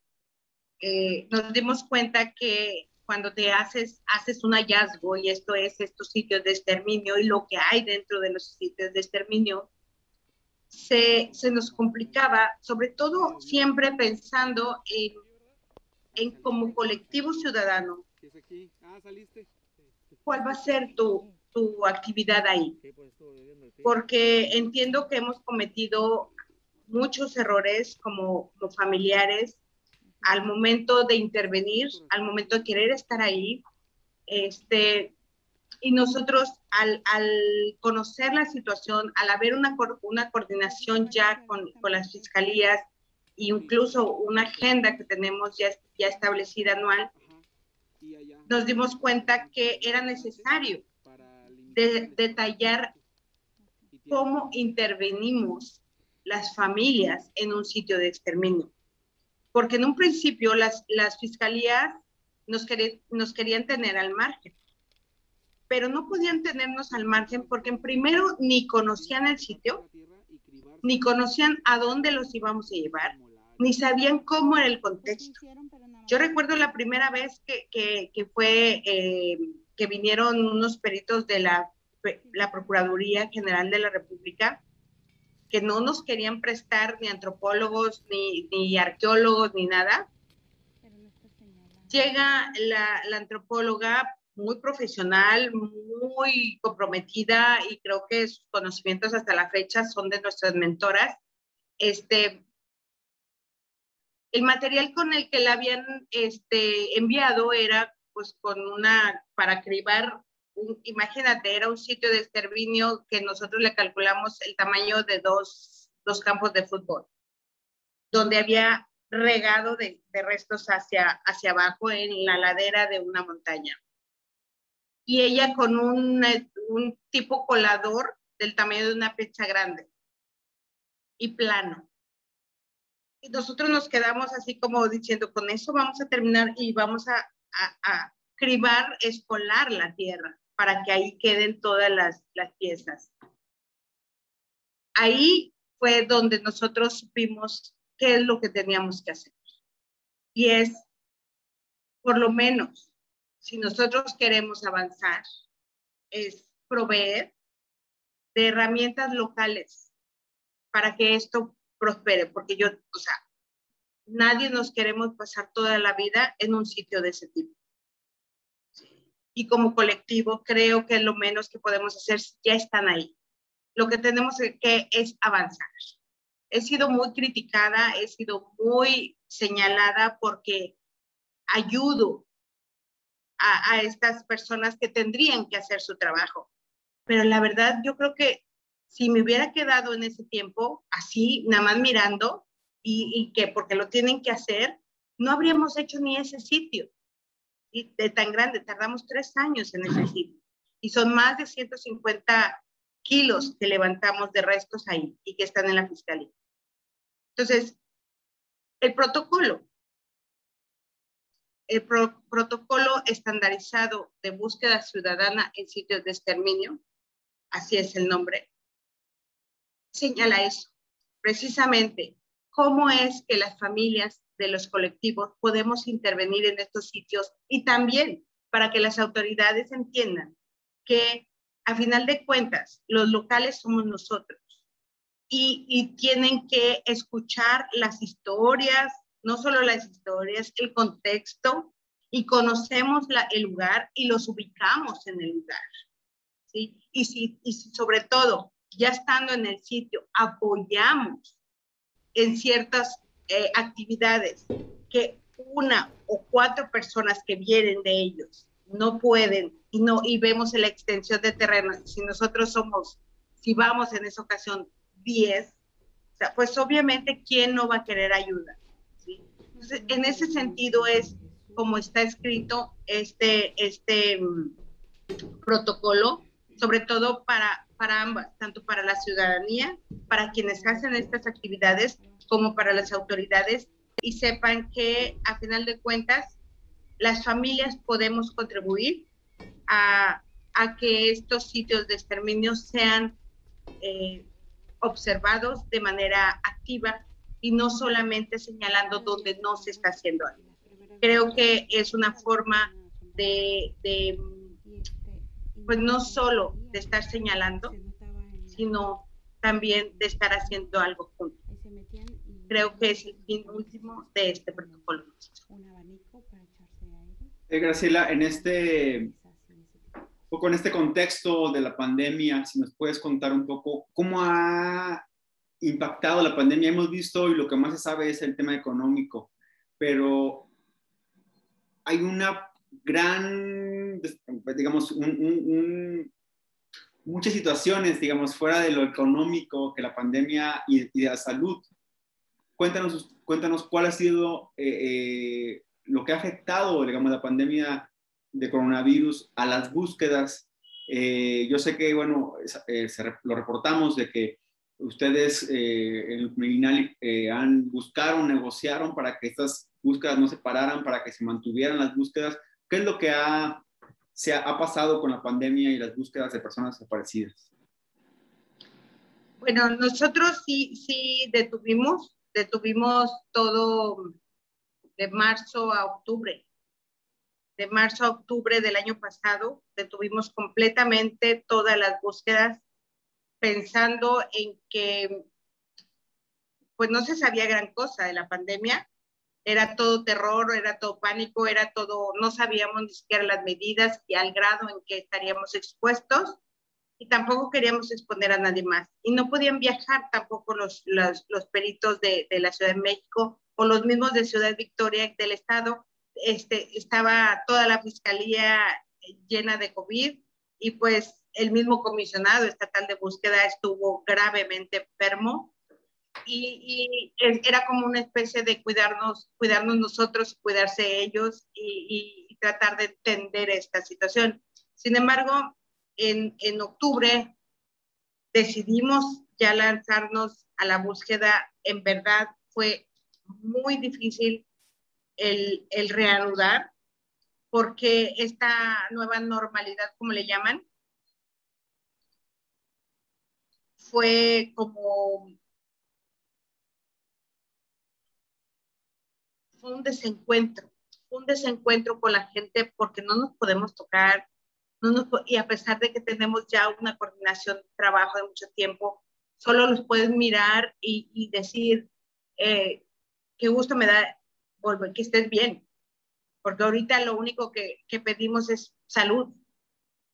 nos dimos cuenta que cuando te haces un hallazgo, y esto es estos sitios de exterminio y lo que hay dentro de los sitios de exterminio, se nos complicaba, sobre todo siempre pensando en como colectivo ciudadano, ¿cuál va a ser tu actividad ahí? Porque entiendo que hemos cometido muchos errores como familiares al momento de intervenir, al momento de querer estar ahí, y nosotros al conocer la situación, al haber una coordinación ya con las fiscalías, e incluso una agenda que tenemos ya establecida anual, nos dimos cuenta que era necesario detallar cómo intervenimos las familias en un sitio de exterminio. Porque en un principio las fiscalías nos querían tener al margen, pero no podían tenernos al margen porque en primero ni conocían el sitio, ni conocían a dónde los íbamos a llevar, ni sabían cómo era el contexto. Yo recuerdo la primera vez que fue que vinieron unos peritos de la Procuraduría General de la República, que no nos querían prestar ni antropólogos, ni arqueólogos, ni nada. Llega la antropóloga muy profesional, muy comprometida, y creo que sus conocimientos hasta la fecha son de nuestras mentoras. El material con el que la habían enviado era pues para cribar, imagínate, era un sitio de exterminio que nosotros le calculamos el tamaño de dos campos de fútbol, donde había regado de restos hacia abajo en la ladera de una montaña. Y ella con un tipo colador del tamaño de una pizza grande y plano. Y nosotros nos quedamos así como diciendo, con eso vamos a terminar y vamos a cribar, escolar la tierra para que ahí queden todas las piezas. Ahí fue donde nosotros supimos qué es lo que teníamos que hacer. Y es, por lo menos, si nosotros queremos avanzar, es proveer de herramientas locales para que esto prospere, porque nadie nos queremos pasar toda la vida en un sitio de ese tipo. Y como colectivo creo que lo menos que podemos hacer, ya están ahí. Lo que tenemos que es avanzar. He sido muy criticada, he sido muy señalada porque ayudo a estas personas que tendrían que hacer su trabajo. Pero la verdad, yo creo que si me hubiera quedado en ese tiempo, así, nada más mirando, y que porque lo tienen que hacer, no habríamos hecho ni ese sitio. Y de tan grande, tardamos 3 años en ese sitio. Y son más de 150 kilos que levantamos de restos ahí y que están en la fiscalía. Entonces, el protocolo estandarizado de búsqueda ciudadana en sitios de exterminio, así es el nombre, señala eso, precisamente cómo es que las familias de los colectivos podemos intervenir en estos sitios, y también para que las autoridades entiendan que a final de cuentas los locales somos nosotros y tienen que escuchar las historias, no solo las historias, el contexto, y conocemos el lugar y los ubicamos en el lugar, ¿sí? Y sobre todo, ya estando en el sitio, apoyamos en ciertas actividades que 1 o 4 personas que vienen de ellos no pueden, y vemos en la extensión de terreno, si vamos en esa ocasión 10, o sea, pues obviamente, ¿quién no va a querer ayuda? ¿Sí? Entonces, en ese sentido es como está escrito este protocolo, sobre todo para ambas, tanto para la ciudadanía, para quienes hacen estas actividades, como para las autoridades, y sepan que a final de cuentas las familias podemos contribuir a que estos sitios de exterminio sean observados de manera activa y no solamente señalando donde no se está haciendo algo. Creo que es una forma pues no solo de estar señalando, sino también de estar haciendo algo juntos. Creo que es el fin último de este protocolo. Graciela, en este contexto de la pandemia, si nos puedes contar un poco cómo ha impactado la pandemia. Hemos visto, y lo que más se sabe es el tema económico, pero hay una gran, digamos, muchas situaciones, digamos, fuera de lo económico que la pandemia y de la salud. Cuéntanos cuál ha sido lo que ha afectado, digamos, la pandemia de coronavirus a las búsquedas. Yo sé que, bueno, lo reportamos de que ustedes en el Criminal buscaron, negociaron para que estas búsquedas no se pararan, para que se mantuvieran las búsquedas. ¿Qué es lo que ha pasado con la pandemia y las búsquedas de personas desaparecidas? Bueno, nosotros sí detuvimos todo de marzo a octubre. De marzo a octubre del año pasado, detuvimos completamente todas las búsquedas, pensando en que pues no se sabía gran cosa de la pandemia. Era todo terror, era todo pánico, era todo, no sabíamos ni siquiera las medidas y al grado en que estaríamos expuestos, y tampoco queríamos exponer a nadie más. Y no podían viajar tampoco los peritos de la Ciudad de México o los mismos de Ciudad Victoria del Estado. Estaba toda la fiscalía llena de COVID y pues el mismo comisionado estatal de búsqueda estuvo gravemente enfermo. Y era como una especie de cuidarnos nosotros, cuidarse ellos y tratar de entender esta situación. Sin embargo, en octubre decidimos ya lanzarnos a la búsqueda. En verdad fue muy difícil el reanudar, porque esta nueva normalidad, como le llaman, fue como un desencuentro con la gente, porque no nos podemos tocar, y a pesar de que tenemos ya una coordinación de trabajo de mucho tiempo, solo los puedes mirar y decir, qué gusto me da volver, que estés bien, porque ahorita lo único que pedimos es salud.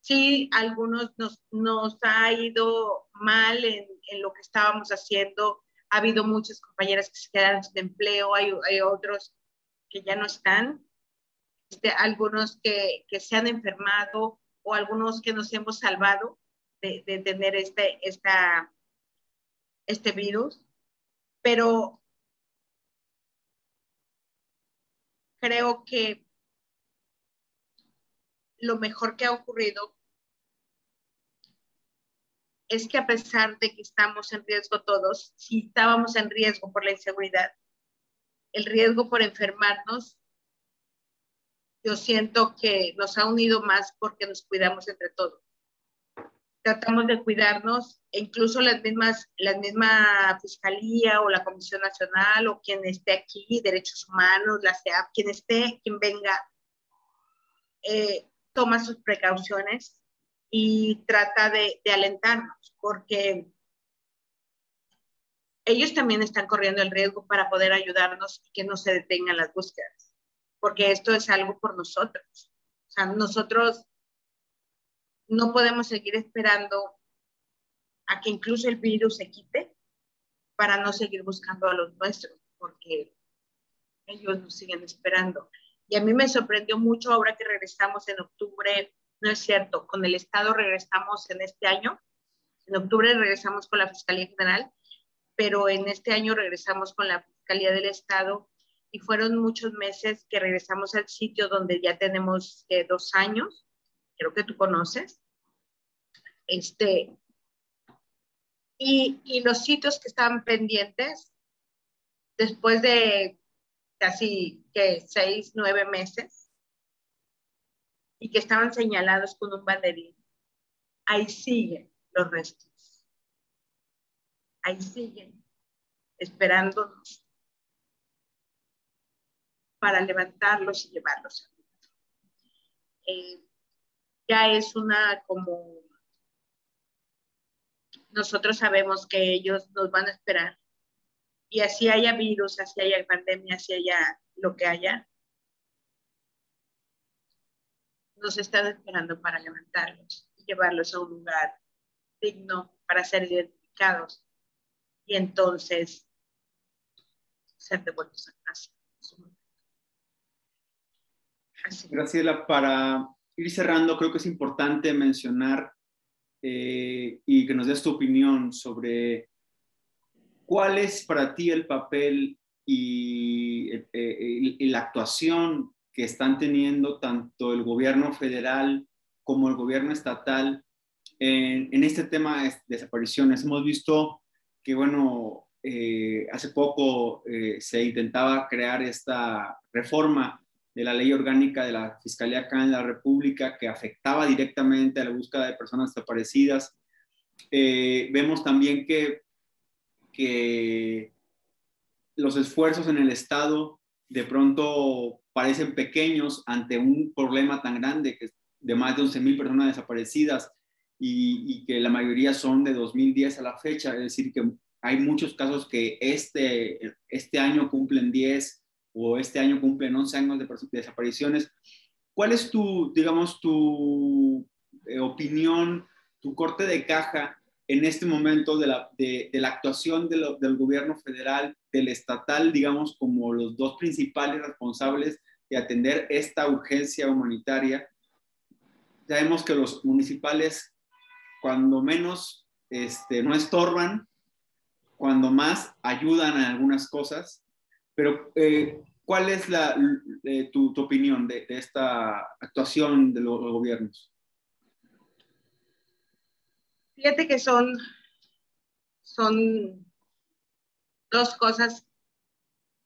Sí, algunos nos ha ido mal en lo que estábamos haciendo. Ha habido muchas compañeras que se quedaron sin empleo, hay otros que ya no están, algunos que se han enfermado, o algunos que nos hemos salvado de tener este virus. Pero creo que lo mejor que ha ocurrido es que, a pesar de que estamos en riesgo todos, si estábamos en riesgo por la inseguridad, el riesgo por enfermarnos, yo siento que nos ha unido más porque nos cuidamos entre todos. Tratamos de cuidarnos, e incluso la misma Fiscalía o la Comisión Nacional o quien esté aquí, Derechos Humanos, la CEAP, quien venga, toma sus precauciones y trata de alentarnos, porque ellos también están corriendo el riesgo para poder ayudarnos y que no se detengan las búsquedas, porque esto es algo por nosotros. O sea, nosotros no podemos seguir esperando a que incluso el virus se quite para no seguir buscando a los nuestros, porque ellos nos siguen esperando. Y a mí me sorprendió mucho ahora que regresamos en octubre. No es cierto, con el Estado regresamos en este año. En octubre regresamos con la Fiscalía General, pero en este año regresamos con la Fiscalía del Estado, y fueron muchos meses que regresamos al sitio donde ya tenemos 2 años, creo que tú conoces, y los sitios que estaban pendientes después de casi 6, 9 meses y que estaban señalados con un banderín, ahí siguen los restos. ahí siguen, esperándonos para levantarlos y llevarlos. Ya es una como, nosotros sabemos que ellos nos van a esperar. Y así haya virus, así haya pandemia, así haya lo que haya, nos están esperando para levantarlos y llevarlos a un lugar digno para ser identificados y entonces ser devueltos a casa. Así. Graciela, para ir cerrando, creo que es importante mencionar y que nos des tu opinión sobre cuál es para ti el papel y la actuación que están teniendo tanto el gobierno federal como el gobierno estatal en este tema de desapariciones. Hemos visto que, bueno, hace poco se intentaba crear esta reforma de la ley orgánica de la Fiscalía acá en la República que afectaba directamente a la búsqueda de personas desaparecidas. Vemos también que los esfuerzos en el Estado de pronto parecen pequeños ante un problema tan grande que de más de 11,000 personas desaparecidas y que la mayoría son de 2010 a la fecha, es decir, que hay muchos casos que este año cumplen 10 o este año cumplen 11 años de desapariciones. ¿Cuál es tu, digamos, tu opinión, tu corte de caja en este momento de la actuación del gobierno federal, del estatal, digamos, como los dos principales responsables de atender esta urgencia humanitaria? Sabemos que los municipales, cuando menos, no estorban, cuando más ayudan en algunas cosas, pero ¿cuál es tu opinión de esta actuación de los gobiernos? Fíjate que son dos cosas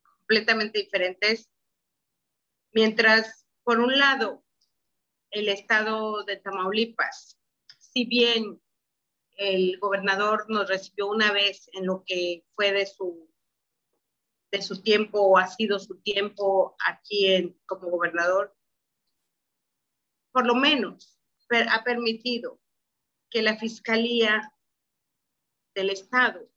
completamente diferentes. Mientras, por un lado, el estado de Tamaulipas, si bien el gobernador nos recibió una vez en lo que fue de su tiempo o ha sido su tiempo aquí como gobernador, por lo menos ha permitido que la Fiscalía del Estado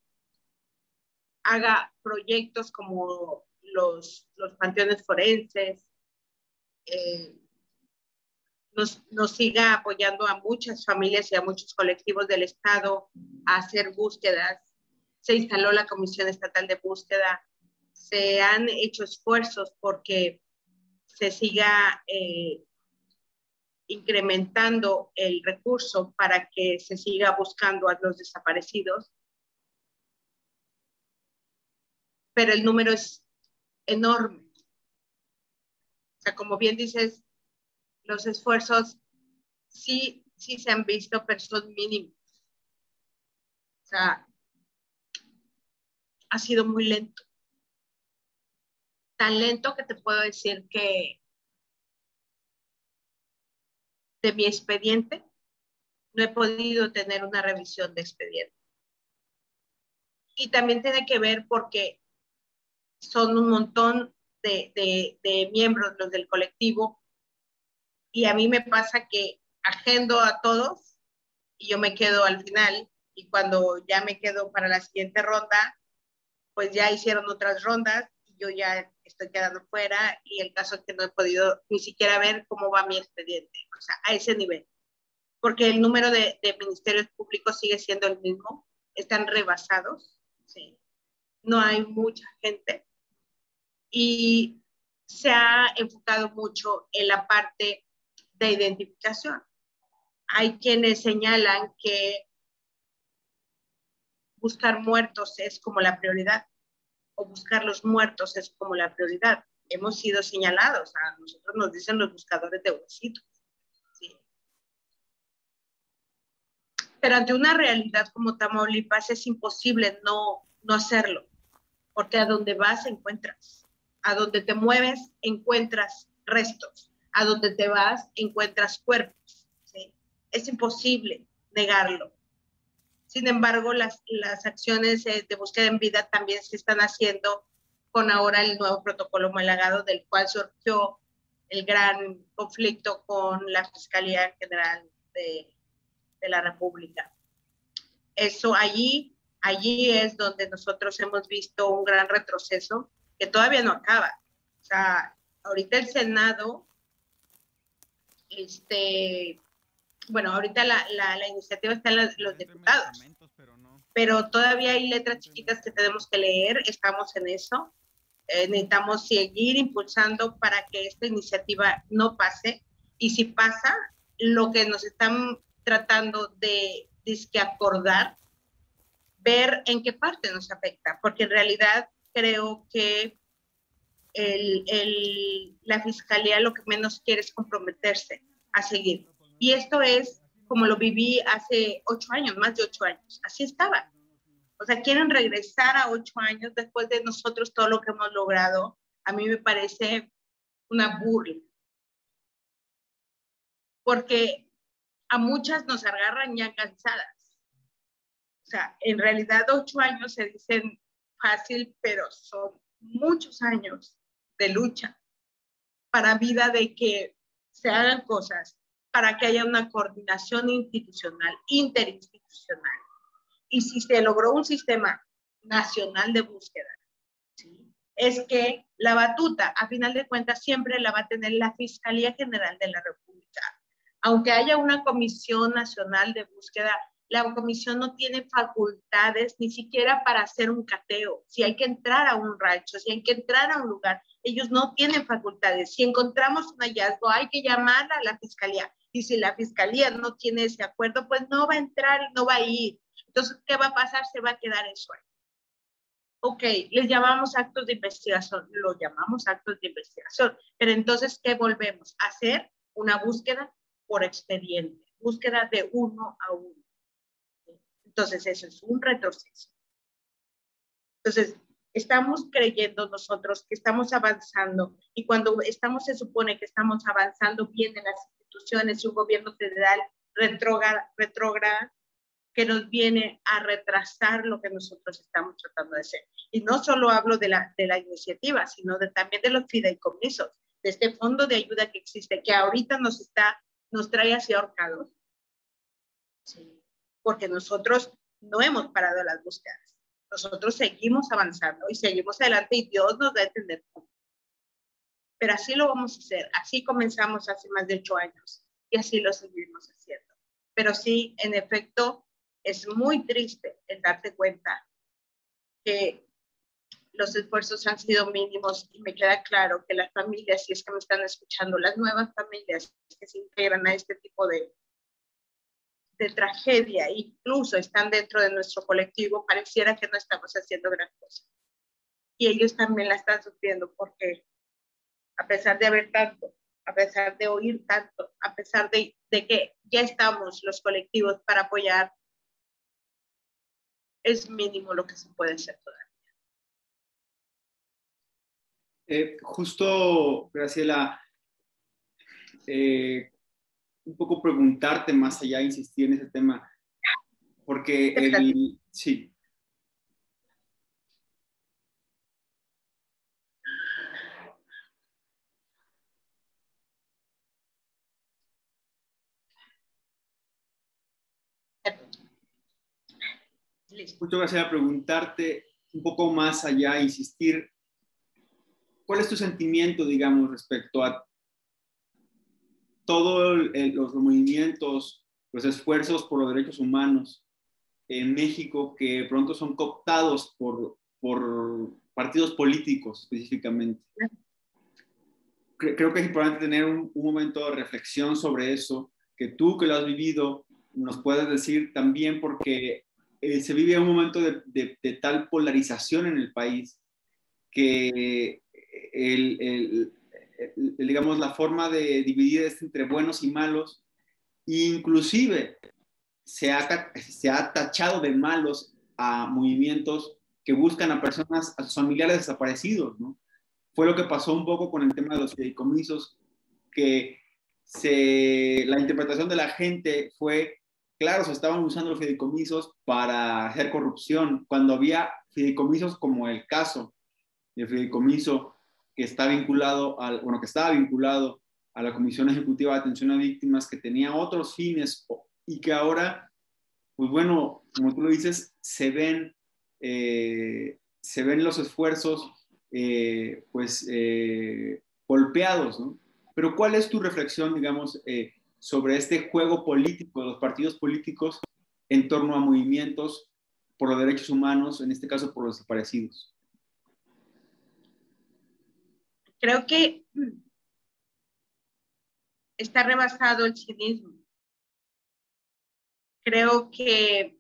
haga proyectos como los panteones forenses, nos siga apoyando a muchas familias y a muchos colectivos del Estado a hacer búsquedas. Se instaló la Comisión Estatal de Búsqueda, se han hecho esfuerzos porque se siga incrementando el recurso para que se siga buscando a los desaparecidos. Pero el número es enorme. O sea, como bien dices, los esfuerzos sí se han visto, pero son mínimos. O sea, ha sido muy lento. Tan lento que te puedo decir que de mi expediente no he podido tener una revisión de expediente. Y también tiene que ver porque son un montón de miembros los del colectivo y a mí me pasa que agendo a todos y yo me quedo al final y cuando ya me quedo para la siguiente ronda, pues ya hicieron otras rondas y yo ya estoy quedando fuera y el caso es que no he podido ni siquiera ver cómo va mi expediente, o sea, a ese nivel. Porque el número de ministerios públicos sigue siendo el mismo, están rebasados, ¿sí? No hay mucha gente y se ha enfocado mucho en la parte de identificación. Hay quienes señalan que buscar muertos es como la prioridad o buscar los muertos es como la prioridad. Hemos sido señalados, a nosotros nos dicen los buscadores de huesitos. ¿Sí? Pero ante una realidad como Tamaulipas es imposible no hacerlo, porque a donde vas encuentras, a donde te mueves encuentras restos, a donde te vas encuentras cuerpos. ¿Sí? Es imposible negarlo. Sin embargo, las acciones de búsqueda en vida también se están haciendo con ahora el nuevo protocolo homologado, del cual surgió el gran conflicto con la Fiscalía General de la República. Eso allí es donde nosotros hemos visto un gran retroceso que todavía no acaba. O sea, ahorita el Senado, bueno, ahorita la iniciativa está en los diputados, pero todavía hay letras chiquitas que tenemos que leer, estamos en eso. Necesitamos seguir impulsando para que esta iniciativa no pase, y si pasa, lo que nos están tratando de acordar, ver en qué parte nos afecta, porque en realidad creo que la Fiscalía lo que menos quiere es comprometerse a seguir. Y esto es como lo viví hace 8 años, más de 8 años. Así estaba. O sea, quieren regresar a 8 años después de nosotros todo lo que hemos logrado. A mí me parece una burla. Porque a muchas nos agarran ya cansadas. O sea, en realidad 8 años se dicen fácil, pero son muchos años de lucha para vida de que se hagan cosas, para que haya una coordinación institucional, interinstitucional. Y si se logró un sistema nacional de búsqueda, ¿sí?, es que la batuta, a final de cuentas, siempre la va a tener la Fiscalía General de la República. Aunque haya una Comisión Nacional de Búsqueda, la comisión no tiene facultades ni siquiera para hacer un cateo. Si hay que entrar a un rancho, si hay que entrar a un lugar, ellos no tienen facultades. Si encontramos un hallazgo, hay que llamar a la Fiscalía. Y si la Fiscalía no tiene ese acuerdo, pues no va a entrar y no va a ir. Entonces, ¿qué va a pasar? Se va a quedar eso ahí. Ok, les llamamos actos de investigación, lo llamamos actos de investigación, pero entonces, ¿qué volvemos? A hacer una búsqueda por expediente, búsqueda de uno a uno. Entonces, eso es un retroceso. Entonces, estamos creyendo nosotros que estamos avanzando, y cuando se supone que estamos avanzando bien en las instituciones y un gobierno federal retrógrado, que nos viene a retrasar lo que nosotros estamos tratando de hacer. Y no solo hablo de la iniciativa, sino también de los fideicomisos, de este fondo de ayuda que existe, que ahorita nos trae hacia ahorcados, ¿sí?, porque nosotros no hemos parado las búsquedas. Nosotros seguimos avanzando y seguimos adelante, y Dios nos va a entender cómo. Pero así lo vamos a hacer. Así comenzamos hace más de 8 años y así lo seguimos haciendo. Pero sí, en efecto, es muy triste el darte cuenta que los esfuerzos han sido mínimos, y me queda claro que las familias, si es que me están escuchando, las nuevas familias que se integran a este tipo de tragedia, incluso están dentro de nuestro colectivo, pareciera que no estamos haciendo gran cosa. Y ellos también la están sufriendo, porque a pesar de haber tanto, a pesar de oír tanto, a pesar de que ya estamos los colectivos para apoyar, es mínimo lo que se puede hacer todavía. Justo, Graciela, un poco preguntarte más allá, insistir en ese tema, porque sí. Justo, Graciela, preguntarte un poco más allá, insistir, ¿cuál es tu sentimiento, digamos, respecto a todos los movimientos, los esfuerzos por los derechos humanos en México, que pronto son cooptados por partidos políticos específicamente? Creo que es importante tener un momento de reflexión sobre eso, que tú, que lo has vivido, nos puedes decir también, porque se vive un momento de tal polarización en el país que digamos, la forma de dividir es entre buenos y malos, inclusive se ha tachado de malos a movimientos que buscan a personas, a sus familiares desaparecidos, ¿no? Fue lo que pasó un poco con el tema de los fideicomisos, que la interpretación de la gente fue claro, se estaban usando los fideicomisos para hacer corrupción, cuando había fideicomisos como el caso del fideicomiso que está vinculado bueno, que estaba vinculado a la Comisión Ejecutiva de Atención a Víctimas, que tenía otros fines y que ahora, pues bueno, como tú lo dices, se ven los esfuerzos golpeados, ¿no? Pero ¿cuál es tu reflexión, digamos, sobre este juego político de los partidos políticos en torno a movimientos por los derechos humanos, en este caso por los desaparecidos? Creo que está rebasado el cinismo. Creo que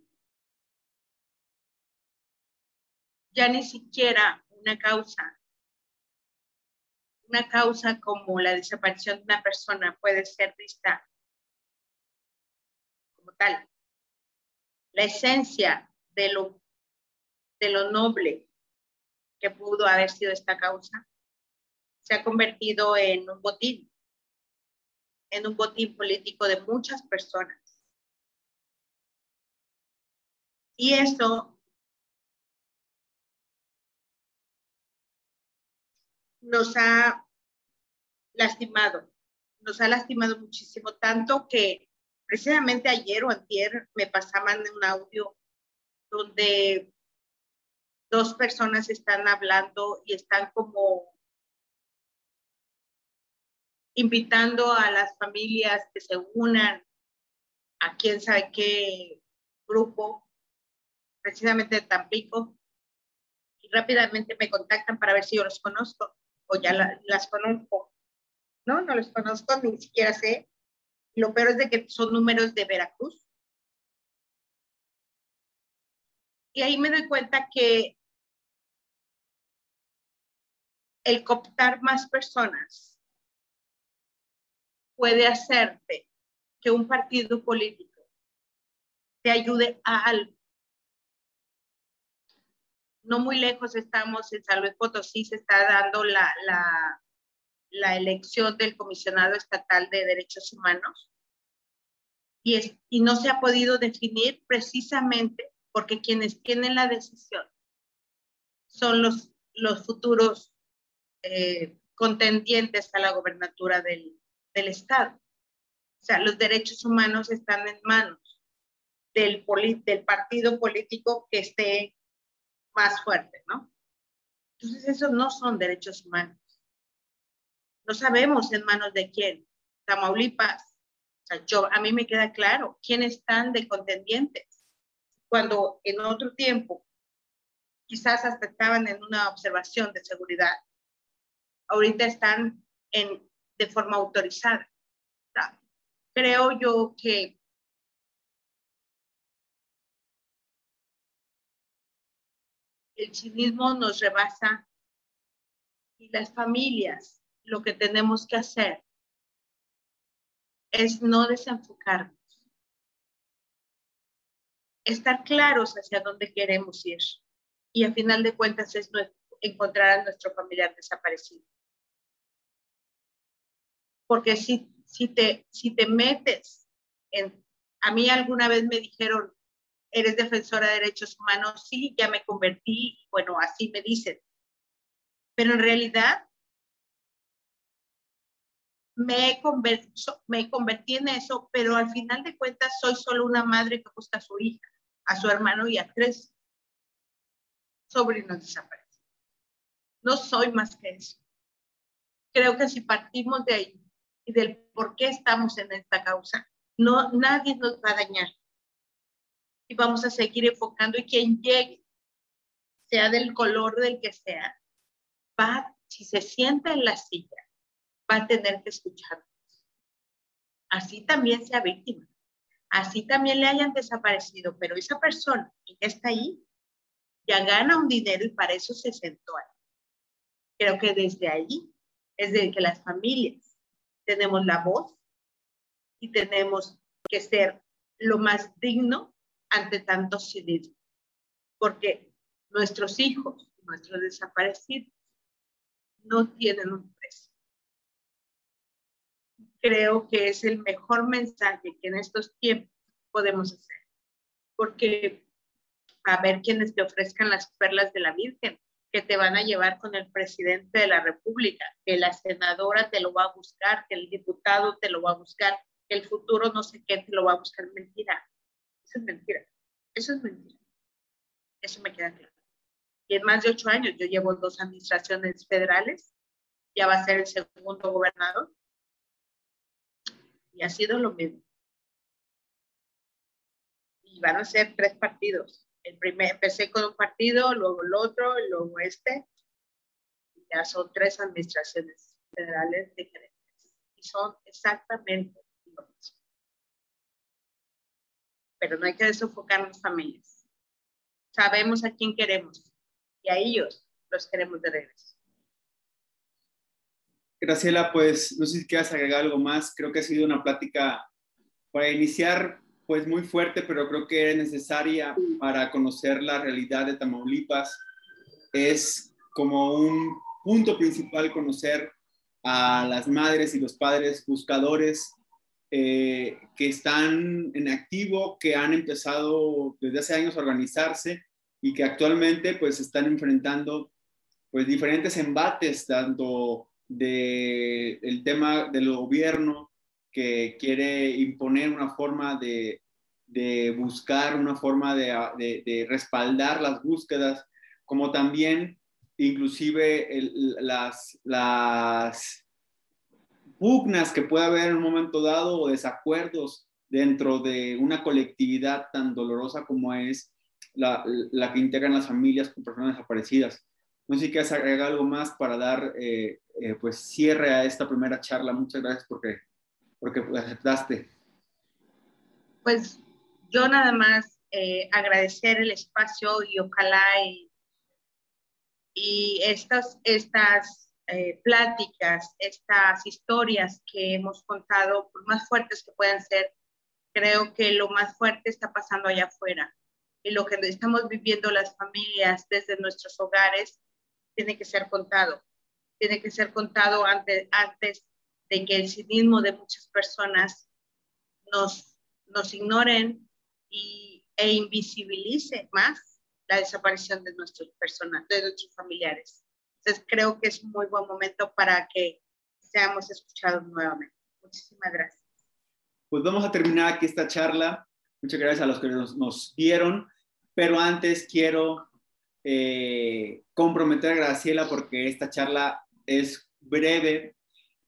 ya ni siquiera una causa como la desaparición de una persona puede ser vista como tal. La esencia de lo noble que pudo haber sido esta causa se ha convertido en un botín político de muchas personas. Y eso nos ha lastimado muchísimo, tanto que precisamente ayer o antier me pasaban un audio donde dos personas están hablando y están como invitando a las familias que se unan a quién sabe qué grupo, precisamente de Tampico, y rápidamente me contactan para ver si yo los conozco o ya las conozco. No los conozco, ni siquiera sé. Lo peor es de que son números de Veracruz. Y ahí me doy cuenta que el cooptar más personas puede hacerte que un partido político te ayude a algo. No muy lejos estamos en San Luis Potosí, se está dando la elección del comisionado estatal de derechos humanos y no se ha podido definir precisamente porque quienes tienen la decisión son los futuros contendientes a la gobernatura del estado. O sea, los derechos humanos están en manos del partido político que esté más fuerte, ¿no? Entonces, esos no son derechos humanos. No sabemos en manos de quién. Tamaulipas, o sea, a mí me queda claro quiénes están de contendientes. Cuando en otro tiempo quizás hasta estaban en una observación de seguridad, ahorita están de forma autorizada. O sea, creo yo que el cinismo nos rebasa y las familias lo que tenemos que hacer es no desenfocarnos, estar claros hacia dónde queremos ir y a final de cuentas es encontrar a nuestro familiar desaparecido. Porque si te metes a mí alguna vez me dijeron, ¿eres defensora de derechos humanos? Sí, ya me convertí, bueno, así me dicen. Pero en realidad me convertí en eso, pero al final de cuentas soy solo una madre que busca a su hija, a su hermano y a 3 sobrinos desaparecidos. No soy más que eso. Creo que si partimos de ahí y del por qué estamos en esta causa, nadie nos va a dañar. Y vamos a seguir enfocando y quien llegue, sea del color del que sea, si se sienta en la silla, va a tener que escucharnos. Así también sea víctima, así también le hayan desaparecido, pero esa persona que ya está ahí, ya gana un dinero y para eso se sentó ahí. Creo que desde ahí, desde que las familias tenemos la voz y tenemos que ser lo más digno ante tanto cinismo, porque nuestros hijos, nuestros desaparecidos, no tienen un precio. Creo que es el mejor mensaje que en estos tiempos podemos hacer. Porque a ver quiénes te ofrezcan las perlas de la Virgen, que te van a llevar con el presidente de la República, que la senadora te lo va a buscar, que el diputado te lo va a buscar, que el futuro no sé qué te lo va a buscar. Mentira. Eso es mentira. Eso es mentira. Eso me queda claro. Y en más de 8 años, yo llevo 2 administraciones federales, ya va a ser el segundo gobernador, y ha sido lo mismo. Y van a ser 3 partidos. Empecé con un partido, luego el otro, y luego este. Y ya son 3 administraciones federales diferentes. Y son exactamente lo mismo. Pero no hay que desenfocar las familias. Sabemos a quién queremos y a ellos los queremos de regreso. Graciela, pues no sé si quieras agregar algo más. Creo que ha sido una plática para iniciar, pues muy fuerte, pero creo que es necesaria para conocer la realidad de Tamaulipas. Es como un punto principal conocer a las madres y los padres buscadores que están en activo, que han empezado desde hace años a organizarse y que actualmente pues están enfrentando pues diferentes embates, tanto del tema del gobierno que quiere imponer una forma de buscar, una forma de respaldar las búsquedas, como también inclusive las pugnas que puede haber en un momento dado o desacuerdos dentro de una colectividad tan dolorosa como es la que integran las familias con personas desaparecidas. No sé si quieres agregar algo más para dar pues cierre a esta primera charla. Muchas gracias porque aceptaste. Pues yo nada más agradecer el espacio y ojalá y estas pláticas, estas historias que hemos contado, por más fuertes que puedan ser, creo que lo más fuerte está pasando allá afuera. Y lo que estamos viviendo las familias desde nuestros hogares tiene que ser contado. Tiene que ser contado antes de que el cinismo de muchas personas nos ignoren e invisibilice más la desaparición de nuestras personas, de nuestros familiares. Entonces creo que es un muy buen momento para que seamos escuchados nuevamente. Muchísimas gracias. Pues vamos a terminar aquí esta charla. Muchas gracias a los que nos vieron, pero antes quiero comprometer a Graciela porque esta charla es breve.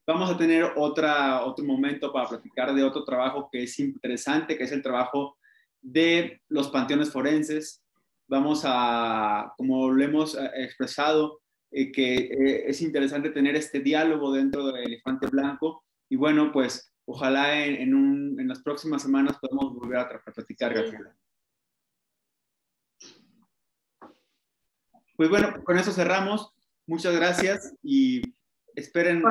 Vamos a tener otro momento para platicar de otro trabajo que es interesante, que es el trabajo de los panteones forenses. Vamos a, como lo hemos expresado, que es interesante tener este diálogo dentro del Elefante Blanco. Y bueno, pues ojalá en las próximas semanas podamos volver a platicar, Graciela. Pues bueno, con eso cerramos. Muchas gracias y esperen.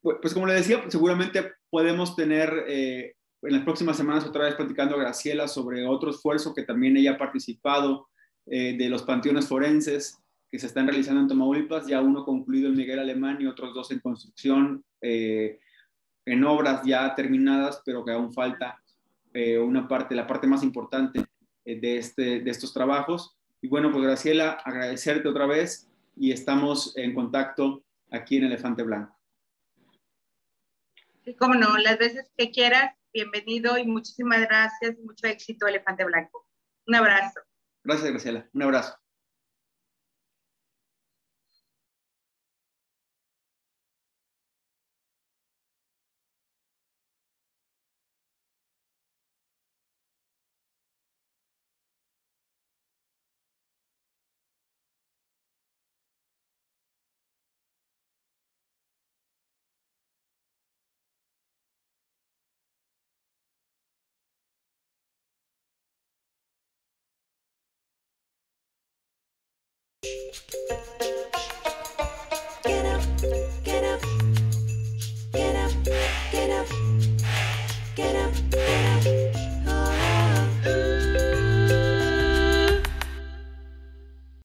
Pues como le decía, seguramente podemos tener en las próximas semanas otra vez platicando a Graciela sobre otro esfuerzo que también ella ha participado de los panteones forenses que se están realizando en Tamaulipas, ya uno concluido en Miguel Alemán y otros 2 en construcción, en obras ya terminadas, pero que aún falta la parte más importante de estos trabajos. Y bueno, pues Graciela, agradecerte otra vez y estamos en contacto aquí en Elefante Blanco. Sí, cómo no, las veces que quieras, bienvenido y muchísimas gracias, mucho éxito, Elefante Blanco. Un abrazo. Gracias, Graciela. Un abrazo.